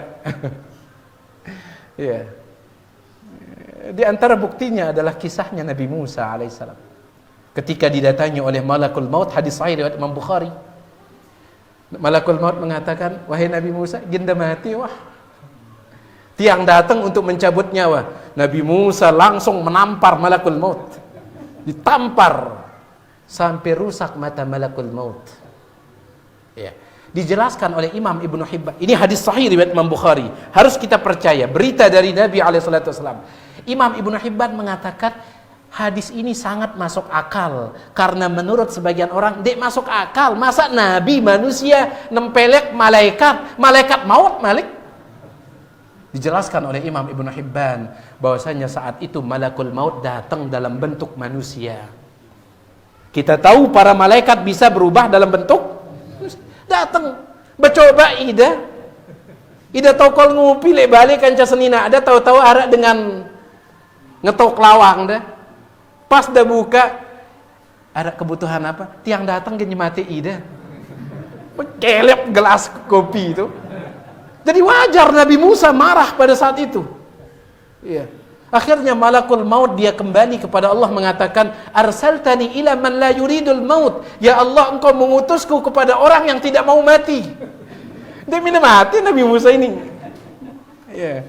Ya. Di antara buktinya adalah kisahnya Nabi Musa alaihissalam. Ketika didatangi oleh malakul maut, hadis sahih riwayat Imam Bukhari. Malakul maut mengatakan, wahai Nabi Musa, ginda mati wah. Tiang datang untuk mencabut nyawa. Nabi Musa langsung menampar malakul maut. Ditampar sampai rusak mata malakul maut. Ya. Dijelaskan oleh Imam Ibnu Hibban. Ini hadis sahih riwayat Imam Bukhari. Harus kita percaya berita dari Nabi SAW. Imam Ibnu Hibban mengatakan hadis ini sangat masuk akal. Karena menurut sebagian orang, dek masuk akal. Masa Nabi manusia nempelek malaikat maut malik? Dijelaskan oleh Imam Ibnu Hibban bahwasanya saat itu malakul maut datang dalam bentuk manusia. Kita tahu para malaikat bisa berubah dalam bentuk, datang bercoba ida tokol ngupi le balik kanca senina, ada tahu-tahu arak dengan ngetok lawang dah. Pas dah buka, ada kebutuhan apa? Tiang datang gini mati ida. Kelep gelas kopi itu. Jadi wajar Nabi Musa marah pada saat itu. Iya. Akhirnya malakul maut dia kembali kepada Allah mengatakan, arsaltani ila man la yuridul maut. Ya Allah, engkau mengutusku kepada orang yang tidak mau mati. Dia minta mati Nabi Musa ini. Iya.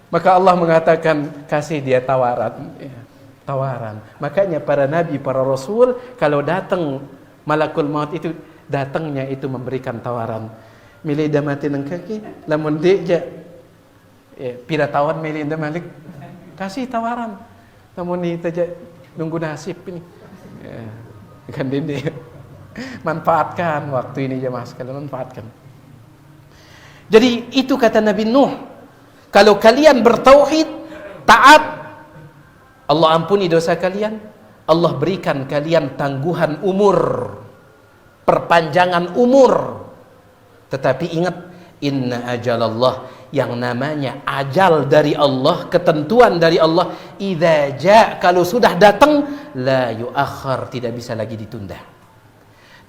Maka Allah mengatakan, kasih dia tawaran. Iya. Tawaran. Makanya para nabi, para rasul, kalau datang malakul maut itu, datangnya itu memberikan tawaran. Milih dah mati nang kaki, lamun dek je, pira tawan milih dah malik, kasih tawaran. Namun ni saja nunggu nasib ini, kan dende, manfaatkan waktu ini jemaah sekalian, manfaatkan. Jadi itu kata Nabi Nuh, kalau kalian bertauhid, taat, Allah ampuni dosa kalian, Allah berikan kalian tangguhan umur, perpanjangan umur. Tetapi ingat, inna ajalallah, yang namanya ajal dari Allah, ketentuan dari Allah, idza jaa, kalau sudah datang, la yuakhar, tidak bisa lagi ditunda.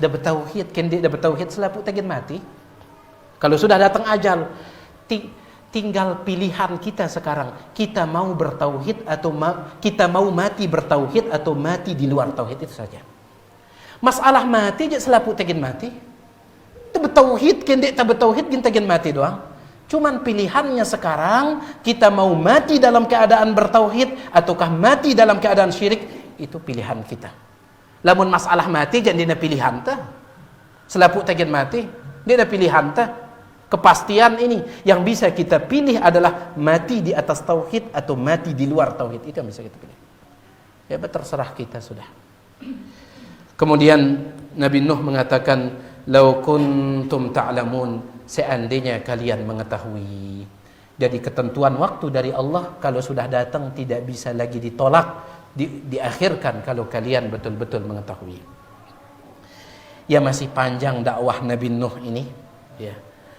Dapat tauhid, kendi dapat tauhid selaput tagin mati. Kalau sudah datang ajal, tinggal pilihan kita sekarang, kita mau bertauhid atau kita mau mati bertauhid atau mati di luar tauhid, itu saja. Masalah mati je selaput tagin mati. Bertauhid, kendek tak bertauhid, kita gen mati doang. Cuman pilihannya sekarang, kita mau mati dalam keadaan bertauhid ataukah mati dalam keadaan syirik, itu pilihan kita. Lamun masalah mati jangan dina pilihan tah. Selaput tagian mati, dia ada pilihan tah. Kepastian ini yang bisa kita pilih adalah mati di atas tauhid atau mati di luar tauhid. Itu yang bisa kita pilih. Ya terserah kita sudah. Kemudian Nabi Nuh mengatakan, "Lau kuntum ta'lamun," seandainya kalian mengetahui. Jadi ketentuan waktu dari Allah kalau sudah datang tidak bisa lagi ditolak, diakhirkan kalau kalian betul-betul mengetahui. Ya masih panjang dakwah Nabi Nuh ini, ya.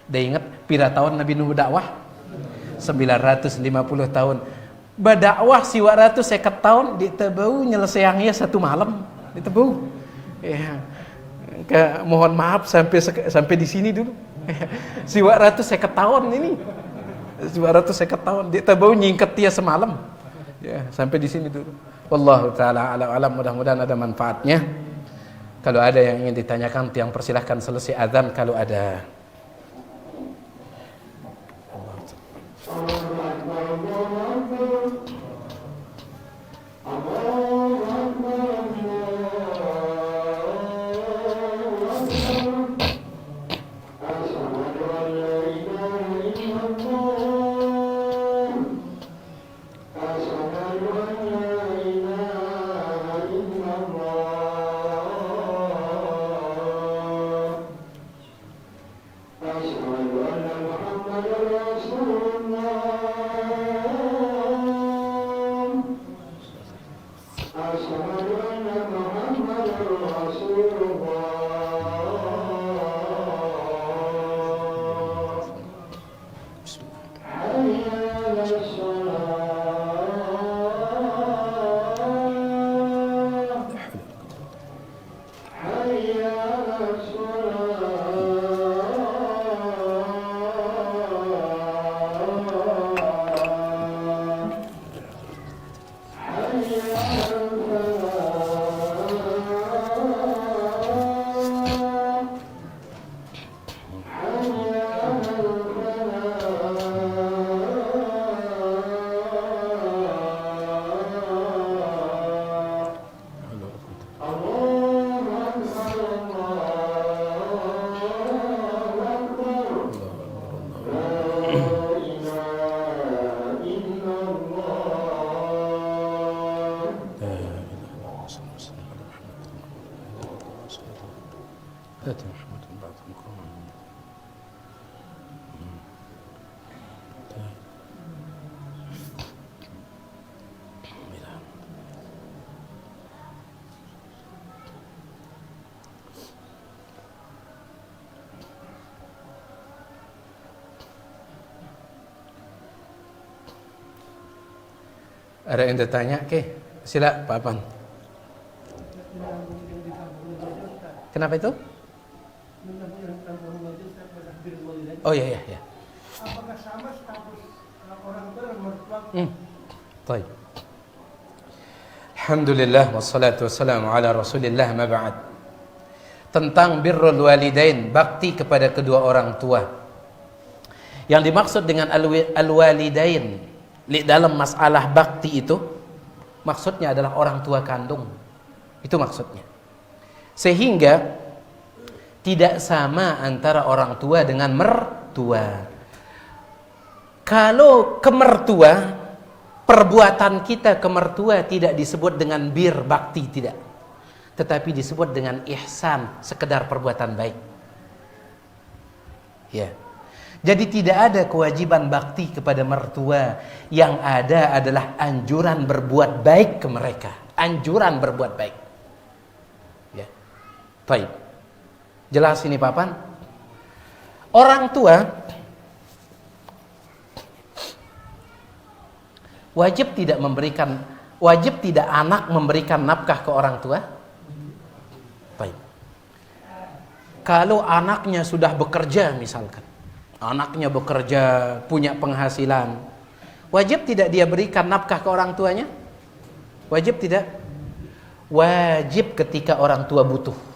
Dah ingat pira tahun Nabi Nuh dakwah? 950 tahun. Berdakwah si 150 tahun di Tebau nyelesaiannya satu malam di Tebau. Ya. Mohon maaf sampai di sini dulu. Si 150 tahun ini. Si 150 tahun di Tebau nyingket dia semalam. Ya, sampai di sini dulu. Wallahu taala alam, mudah-mudahan ada manfaatnya. Kalau ada yang ingin ditanyakan, yang persilahkan selesai azan kalau ada. Ada yang bertanya? Oke, sila Pak Apan. Kenapa itu? Oh iya. Apakah sama status orang tua dan mertua? Baik. Alhamdulillah wassalatu wassalamu ala Rasulillah ma ba'd. Tentang birrul walidain, bakti kepada kedua orang tua. Yang dimaksud dengan al-walidain dalam masalah bakti itu maksudnya adalah orang tua kandung. Itu maksudnya. Sehingga tidak sama antara orang tua dengan mertua. Kalau ke mertua, perbuatan kita ke mertua tidak disebut dengan bir bakti, tidak. Tetapi disebut dengan ihsan, sekedar perbuatan baik. Ya. Jadi tidak ada kewajiban bakti kepada mertua. Yang ada adalah anjuran berbuat baik ke mereka. Anjuran berbuat baik. Ya. Baik. Jelas ini Papan? Orang tua wajib tidak anak memberikan nafkah ke orang tua? Baik. Kalau anaknya sudah bekerja misalkan, anaknya bekerja, punya penghasilan, wajib tidak dia berikan nafkah ke orang tuanya? Wajib tidak? Wajib ketika orang tua butuh.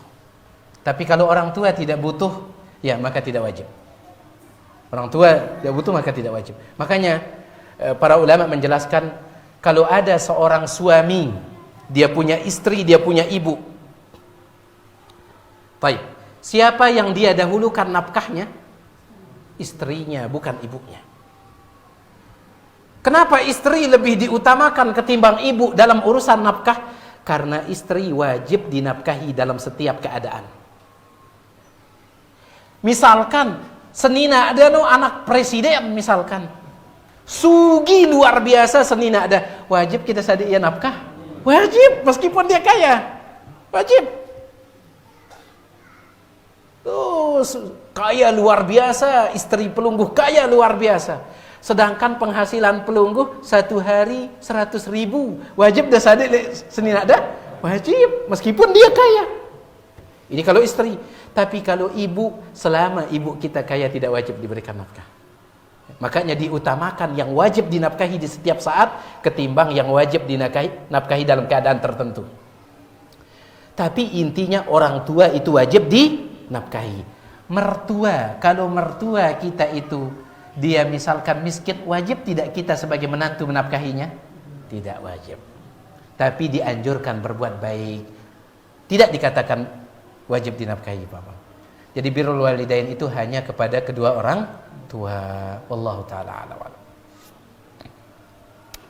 Tapi kalau orang tua tidak butuh, ya maka tidak wajib. Orang tua tidak butuh maka tidak wajib. Makanya para ulama menjelaskan, kalau ada seorang suami Dia punya istri, dia punya ibu. Baik. Siapa yang dia dahulukan nafkahnya? Istrinya, bukan ibunya. Kenapa istri lebih diutamakan ketimbang ibu dalam urusan nafkah? Karena istri wajib dinafkahi dalam setiap keadaan. Misalkan senina ada anak presiden misalkan. Sugi luar biasa senina ada. Wajib kita sadiin nafkah? Wajib, meskipun dia kaya. Wajib. Tuh, kaya luar biasa, istri pelungguh kaya luar biasa. Sedangkan penghasilan pelungguh satu hari 100.000. Wajib dah sadik senina ada? Wajib, meskipun dia kaya. Ini kalau istri. Tapi kalau ibu, selama ibu kita kaya tidak wajib diberikan nafkah. Makanya diutamakan yang wajib dinafkahi di setiap saat ketimbang yang wajib dinafkahi dalam keadaan tertentu. Tapi intinya orang tua itu wajib dinafkahi. Mertua, kalau mertua kita itu dia misalkan miskin, wajib tidak kita sebagai menantu menafkahinya? Tidak wajib. Tapi dianjurkan berbuat baik. Tidak dikatakan wajib dinafkahi, Bapak. Jadi birrul walidain itu hanya kepada kedua orang tua. Wallahu taala a'lam.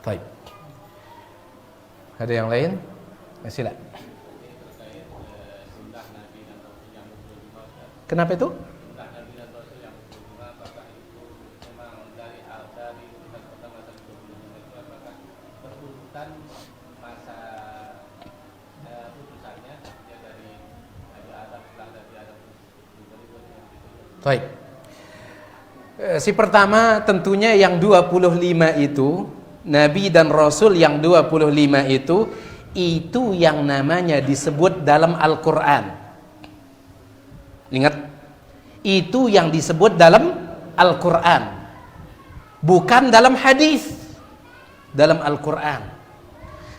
Baik. Ada yang lain? Silakan. Kenapa itu? Baik. Si pertama tentunya yang 25 itu, Nabi dan Rasul yang 25 itu yang namanya disebut dalam Al-Quran. Ingat, itu yang disebut dalam Al-Quran, bukan dalam hadis. Dalam Al-Quran.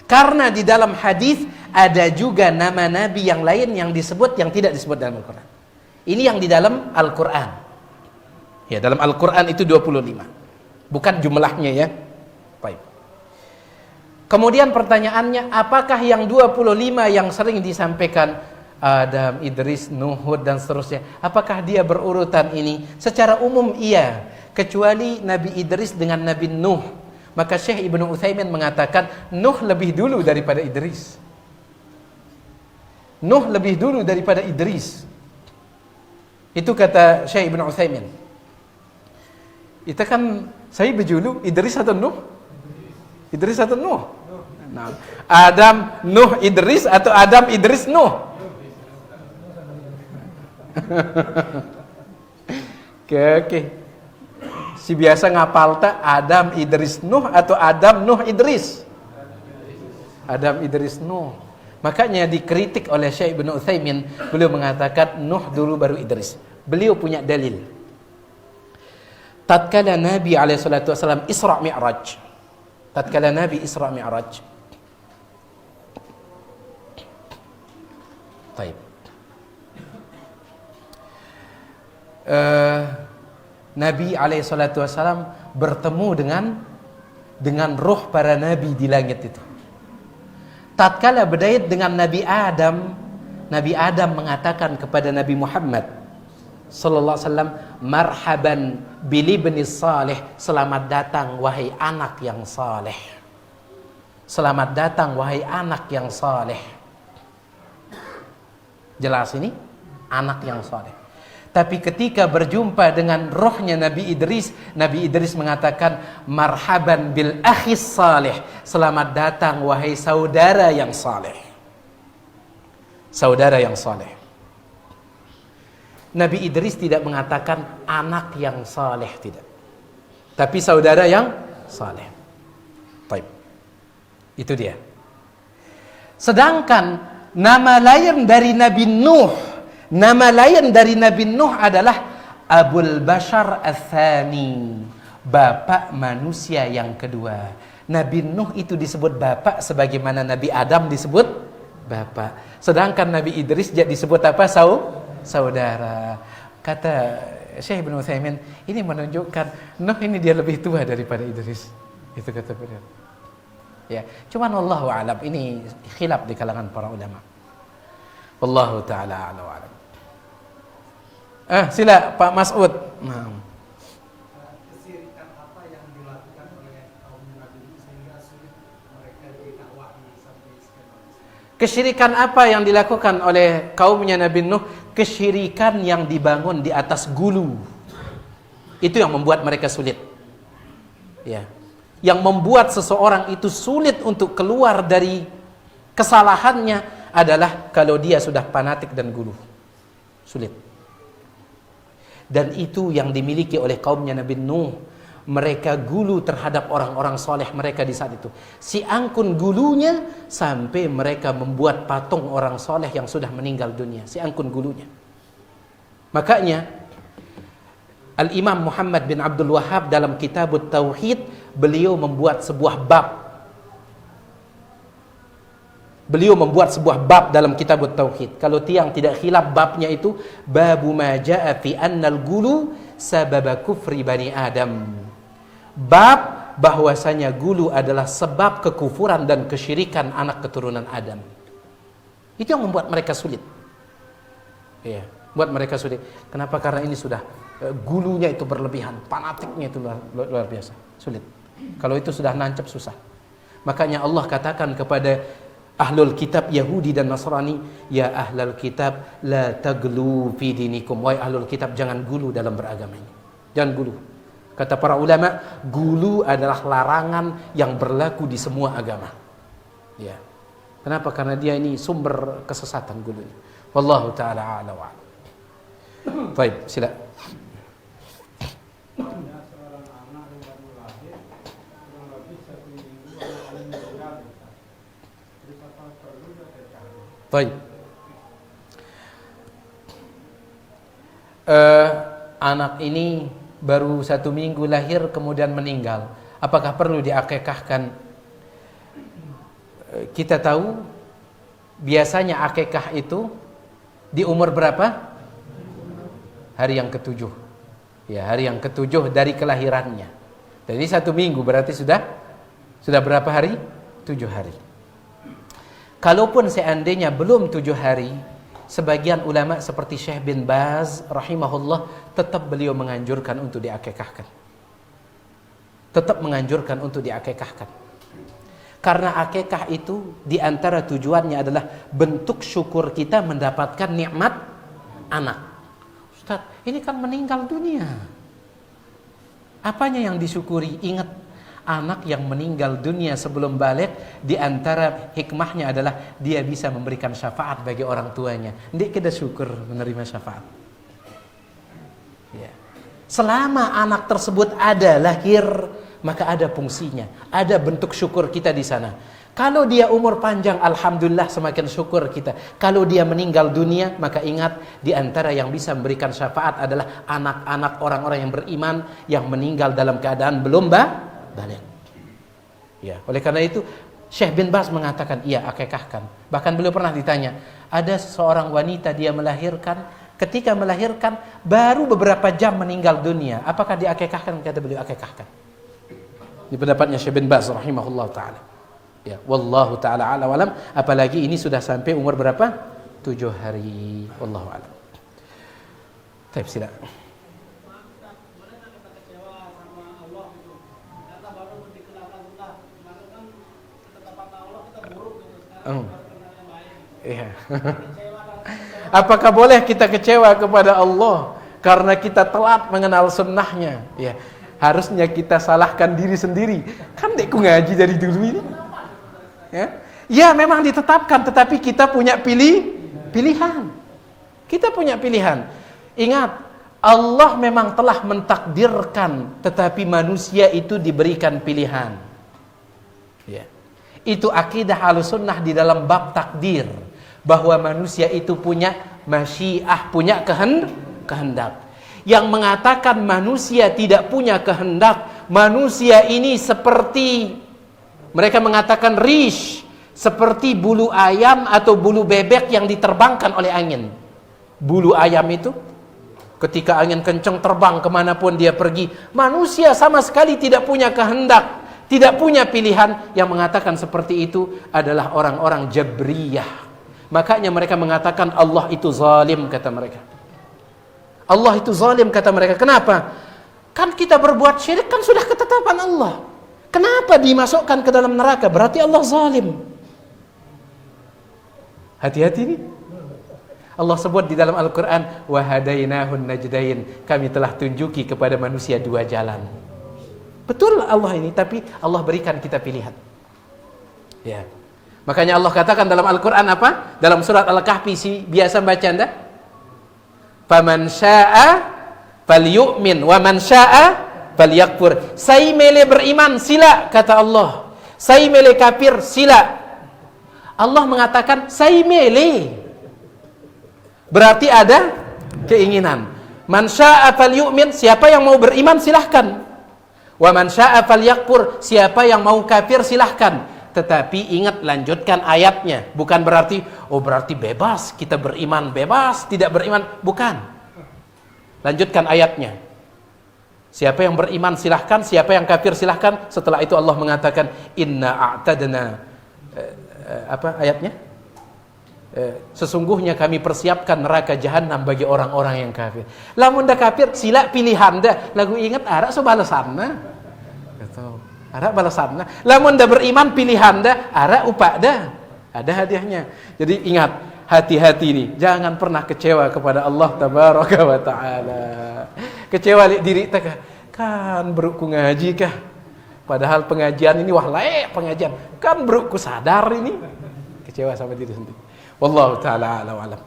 Karena di dalam hadis ada juga nama Nabi yang lain yang disebut yang tidak disebut dalam Al-Quran. Ini yang di dalam Al-Quran. Ya, dalam Al-Quran itu 25. Bukan jumlahnya ya. Baik. Kemudian pertanyaannya, apakah yang 25 yang sering disampaikan Adam, Idris, Nuh, Hud dan seterusnya, apakah dia berurutan ini? Secara umum iya, kecuali Nabi Idris dengan Nabi Nuh. Maka Syekh Ibnu Utsaimin mengatakan Nuh lebih dulu daripada Idris. Nuh lebih dulu daripada Idris. Itu kata Syekh Ibnu Utsaimin. Itu kan saya berjulu Idris atau Nuh? Idris atau Nuh? Nah, Adam, Nuh, Idris atau Adam, Idris, Nuh? Oke. Si biasa ngapal tak Adam, Idris, Nuh atau Adam, Nuh, Idris? Adam, Idris, Nuh. Makanya dikritik oleh Syekh Ibnu Utsaimin, beliau mengatakan Nuh dulu baru Idris. Beliau punya dalil. Tatkala Nabi alaihi salatu wasallam Isra Mi'raj. Tatkala Nabi Isra Mi'raj. Baik. Nabi alaihi salatu wasallam bertemu dengan roh para nabi di langit itu. Tatkala berdait dengan Nabi Adam mengatakan kepada Nabi Muhammad sallallahu alaihi wasallam, marhaban bil ibni salih, selamat datang wahai anak yang saleh. Selamat datang wahai anak yang saleh. Jelas ini anak yang saleh. Tapi ketika berjumpa dengan rohnya Nabi Idris mengatakan marhaban bil akhis salih, selamat datang wahai saudara yang saleh. Saudara yang saleh. Nabi Idris tidak mengatakan anak yang saleh, tidak. Tapi saudara yang saleh. Baik. Itu dia. Sedangkan nama lain dari Nabi Nuh adalah Abul Bashar Ats-Tsani, bapak manusia yang kedua. Nabi Nuh itu disebut bapak sebagaimana Nabi Adam disebut bapak. Sedangkan Nabi Idris disebut apa? Saudara. Kata Syekh Ibnu Utsaimin, ini menunjukkan Nuh ini dia lebih tua daripada Idris. Itu kata beliau. Ya, cuman wallahu a'lam, ini khilaf di kalangan para ulama. Wallahu taala a'lam wa a'lam. Sila Pak Mas'ud. Nah. Kesyirikan apa yang dilakukan oleh kaum Nabi sehingga sulit mereka didakwahi sampai sekarang? Kesyirikan apa yang dilakukan oleh kaumnya Nabi Nuh? Kesyirikan yang dibangun di atas gulu. Itu yang membuat mereka sulit. Ya. Yang membuat seseorang itu sulit untuk keluar dari kesalahannya adalah kalau dia sudah fanatik dan gulu. Sulit. Dan itu yang dimiliki oleh kaumnya Nabi Nuh. Mereka gulu terhadap orang-orang soleh mereka di saat itu. Si angkun gulunya sampai mereka membuat patung orang soleh yang sudah meninggal dunia. Si angkun gulunya. Makanya Al-Imam Muhammad bin Abdul Wahhab dalam Kitabut Tauhid, beliau membuat sebuah bab. Beliau membuat sebuah bab dalam Kitabut Tauhid. Kalau tiang tidak khilaf, babnya itu babu ma jaa fi annal gulu sababa kufri bani Adam. Bab bahwasanya gulu adalah sebab kekufuran dan kesyirikan anak keturunan Adam. Itu yang membuat mereka sulit. Iya, buat mereka sulit. Kenapa? Karena ini sudah gulunya itu berlebihan, fanatiknya itu luar biasa, sulit. Kalau itu sudah nancep susah. Makanya Allah katakan kepada ahlul kitab Yahudi dan Nasrani, ya ahlul kitab la taglu fi dinikum. Wahai ahlul kitab, jangan gulu dalam beragama ini. Jangan gulu. Kata para ulama, gulu adalah larangan yang berlaku di semua agama. Ya. Kenapa? Karena dia ini sumber kesesatan gulu ini. Wallahu taala a'lam wa a'lam. Baik, silakan. Seorang anak yang baru lahir kurang lebih 1 minggu akan meninggal. Terus apa perlu dilakukan? Baik. Anak ini baru 1 minggu lahir kemudian meninggal. Apakah perlu diakekahkan? Kita tahu biasanya akekah itu di umur berapa? Hari yang ke-7. Ya, hari yang ke-7 dari kelahirannya. Jadi 1 minggu berarti sudah berapa hari? 7 hari. Kalaupun seandainya belum 7 hari, sebagian ulama seperti Syekh bin Baz rahimahullah tetap beliau menganjurkan untuk diakekahkan. Tetap menganjurkan untuk diakekahkan. Karena akekah itu diantara tujuannya adalah bentuk syukur kita mendapatkan nikmat anak. Ustaz, ini kan meninggal dunia. Apanya yang disyukuri? Ingat, anak yang meninggal dunia sebelum balik, diantara hikmahnya adalah dia bisa memberikan syafaat bagi orang tuanya. Ndik kita syukur menerima syafaat. Ya. Selama anak tersebut ada lahir, maka ada fungsinya, ada bentuk syukur kita di sana. Kalau dia umur panjang, alhamdulillah semakin syukur kita. Kalau dia meninggal dunia, maka ingat, di antara yang bisa memberikan syafaat adalah anak-anak orang-orang yang beriman yang meninggal dalam keadaan belum balik. Ya, oleh karena itu Syekh bin Baz mengatakan, iya, akekahkan. Bahkan beliau pernah ditanya, ada seorang wanita dia melahirkan, ketika melahirkan baru beberapa jam meninggal dunia, apakah diakekahkan? Kata beliau, akekahkan. Di pendapatnya Syekh bin Baz rahimahullah ta'ala. Ya, wallahu ta'ala a'lam wa a'lam. Apalagi ini sudah sampai umur berapa? 7 hari. Wallahu a'lam. Baik, silakan. Iya. Apakah boleh kita kecewa kepada Allah karena kita telat mengenal sunnahnya? Ya. Harusnya kita salahkan diri sendiri. Kan dekku ngaji dari dulu ini. Ya, memang ditetapkan, tetapi kita punya pilihan. Kita punya pilihan. Ingat, Allah memang telah mentakdirkan, tetapi manusia itu diberikan pilihan. Ya. Itu akidah Ahlussunnah di dalam bab takdir, bahwa manusia itu punya masyiah, punya kehendak. Yang mengatakan manusia tidak punya kehendak, manusia ini seperti, mereka mengatakan rish, seperti bulu ayam atau bulu bebek yang diterbangkan oleh angin. Bulu ayam itu ketika angin kencang terbang kemanapun dia pergi. Manusia sama sekali tidak punya kehendak, tidak punya pilihan. Yang mengatakan seperti itu adalah orang-orang Jabriyah. Makanya mereka mengatakan Allah itu zalim, kata mereka. Allah itu zalim, kata mereka. Kenapa? Kan kita berbuat syirik kan sudah ketetapan Allah. Kenapa dimasukkan ke dalam neraka? Berarti Allah zalim. Hati-hati nih. Allah sebut di dalam Al-Quran, wa hadainahun najdain, kami telah tunjuki kepada manusia dua jalan. Betul Allah ini, tapi Allah berikan kita pilihan. Ya. Makanya Allah katakan dalam Al-Quran apa? Dalam surat Al-Kahfi, biasa baca Anda? Faman sya'a falyu'min wa man sya'a falyakfur. Saya milih beriman, sila, kata Allah. Saya milih kafir, sila. Allah mengatakan saya milih. Berarti ada keinginan. Man sya'a falyu'min, siapa yang mau beriman silahkan. Wa man sya'a falyakfur, siapa yang mau kafir silahkan. Tetapi ingat, lanjutkan ayatnya. Bukan berarti, oh berarti bebas, kita beriman bebas, tidak beriman. Bukan. Lanjutkan ayatnya. Siapa yang beriman silahkan, siapa yang kafir silahkan. Setelah itu Allah mengatakan, inna a'tadna, apa ayatnya? Sesungguhnya kami persiapkan neraka jahanam bagi orang-orang yang kafir. Lamun dah kafir, sila pilihan dah. Lagu ingat arak so balasanna. Arak balasanna. Lamun dah beriman pilihan dah, arak upak dah. Ada hadiahnya. Jadi ingat, hati-hati nih, jangan pernah kecewa kepada Allah tabaraka wa taala. Kecewa diri kita, kan berukku ngaji kah? Padahal pengajian ini wah layak pengajian. Kan berukku sadar ini. Kecewa sama diri sendiri. Wallahu taala a'lam wa alam.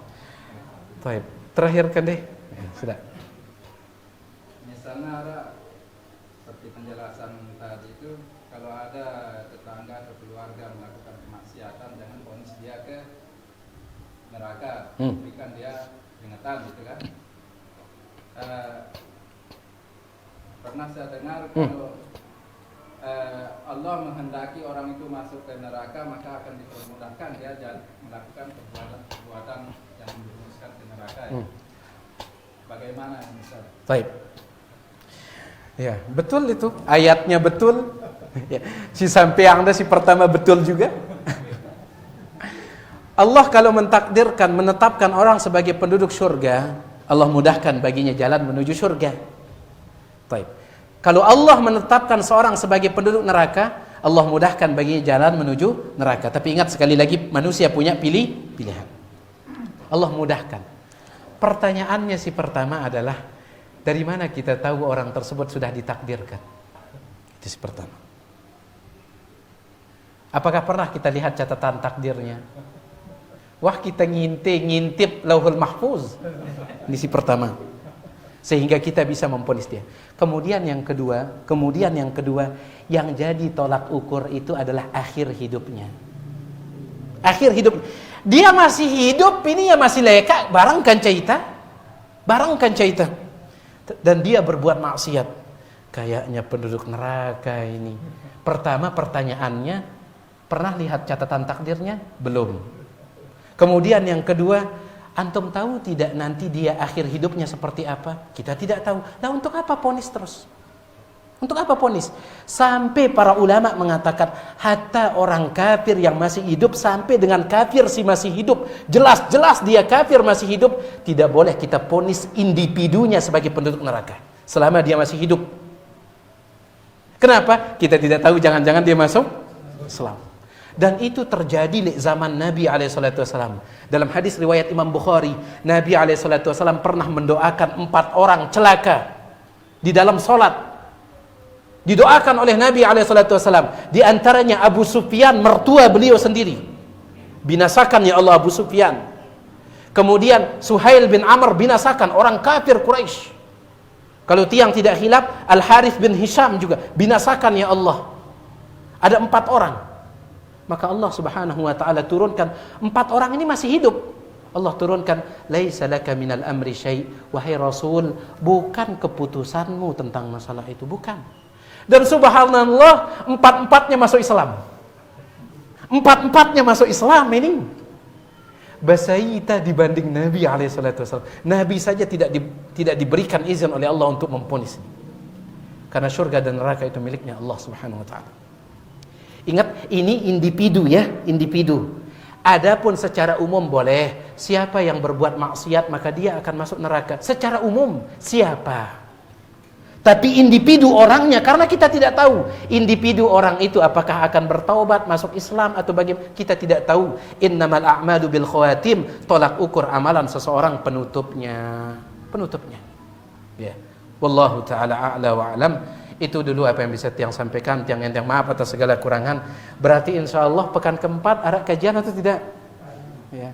Baik, terakhir kan deh. Sudah. Misalnya ada seperti penjelasan tadi itu, kalau ada tetangga atau keluarga melakukan kemaksiatan, jangan vonis dia ke neraka, berikan dia peringatan gitu kan. Pernah saya dengar kalau Allah menghendaki orang itu masuk ke neraka, maka akan dipermudahkan dia melakukan perbuatan yang menjerumuskan ke neraka. Bagaimana misal? Baik. Ya, betul itu. Ayatnya betul. Ya. Si sampai yang si pertama betul juga. Allah kalau mentakdirkan, menetapkan orang sebagai penduduk surga, Allah mudahkan baginya jalan menuju surga. Baik. Kalau Allah menetapkan seorang sebagai penduduk neraka, Allah mudahkan baginya jalan menuju neraka. Tapi ingat sekali lagi, manusia punya pilihan. Allah mudahkan. Pertanyaannya si pertama adalah, dari mana kita tahu orang tersebut sudah ditakdirkan? Itu si pertama. Apakah pernah kita lihat catatan takdirnya? Wah, kita ngintip Lauhul Mahfuz. Ini si pertama. Sehingga kita bisa memponis dia. Kemudian yang kedua, yang jadi tolak ukur itu adalah akhir hidupnya. Akhir hidup. Dia masih hidup, ini ya masih leka, barang kan caita. Dan dia berbuat maksiat. Kayaknya penduduk neraka ini. Pertama pertanyaannya, pernah lihat catatan takdirnya? Belum. Kemudian yang kedua, antum tahu tidak nanti dia akhir hidupnya seperti apa? Kita tidak tahu. Nah, untuk apa ponis terus? Untuk apa ponis? Sampai para ulama mengatakan, hatta orang kafir yang masih hidup, sampai dengan kafir si masih hidup, jelas-jelas dia kafir masih hidup, tidak boleh kita ponis individunya sebagai penduduk neraka selama dia masih hidup. Kenapa? Kita tidak tahu, jangan-jangan dia masuk Islam. Dan itu terjadi di zaman Nabi SAW. Dalam hadis riwayat Imam Bukhari, Nabi SAW pernah mendoakan 4 orang celaka di dalam solat. Didoakan oleh Nabi SAW. Di antaranya Abu Sufyan, mertua beliau sendiri. Binasakan ya Allah Abu Sufyan. Kemudian Suhail bin Amr, binasakan, orang kafir Quraisy. Kalau tiang tidak hilaf, Al-Harith bin Hisham juga, binasakan ya Allah. Ada 4 orang. Maka Allah subhanahu wa ta'ala turunkan, 4 orang ini masih hidup. Allah turunkan, laisa laka minal amri syai', wahai Rasul, bukan keputusanmu tentang masalah itu, bukan. Dan subhanallah, 4-4-nya masuk Islam. 4-4-nya masuk Islam ini. Basaita dibanding Nabi SAW. Nabi saja tidak diberikan izin oleh Allah untuk memponis. Karena syurga dan neraka itu miliknya Allah subhanahu wa ta'ala. Ingat, ini individu ya, individu. Adapun secara umum boleh. Siapa yang berbuat maksiat maka dia akan masuk neraka. Secara umum, siapa? Tapi individu orangnya, karena kita tidak tahu individu orang itu apakah akan bertaubat, masuk Islam atau bagaimana, kita tidak tahu. Innamal a'malu bil khawatim, tolak ukur amalan seseorang penutupnya. Penutupnya. Ya. Wallahu taala a'la wa alam. Itu dulu apa yang bisa Tiang sampaikan. Tiang maaf atas segala kurangan. Berarti insyaallah pekan keempat ada kajian atau tidak? Ya.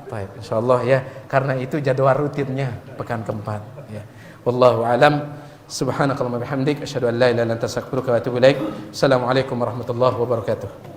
Baik, insyaallah ya. Karena itu jadwal rutinnya pekan keempat. Ya. Wallahu alam. Subhanakallahumma bihamdik asyhadu an la ilaha illa anta astaghfiruka wa atubu ilaik. Assalamualaikum warahmatullahi wabarakatuh.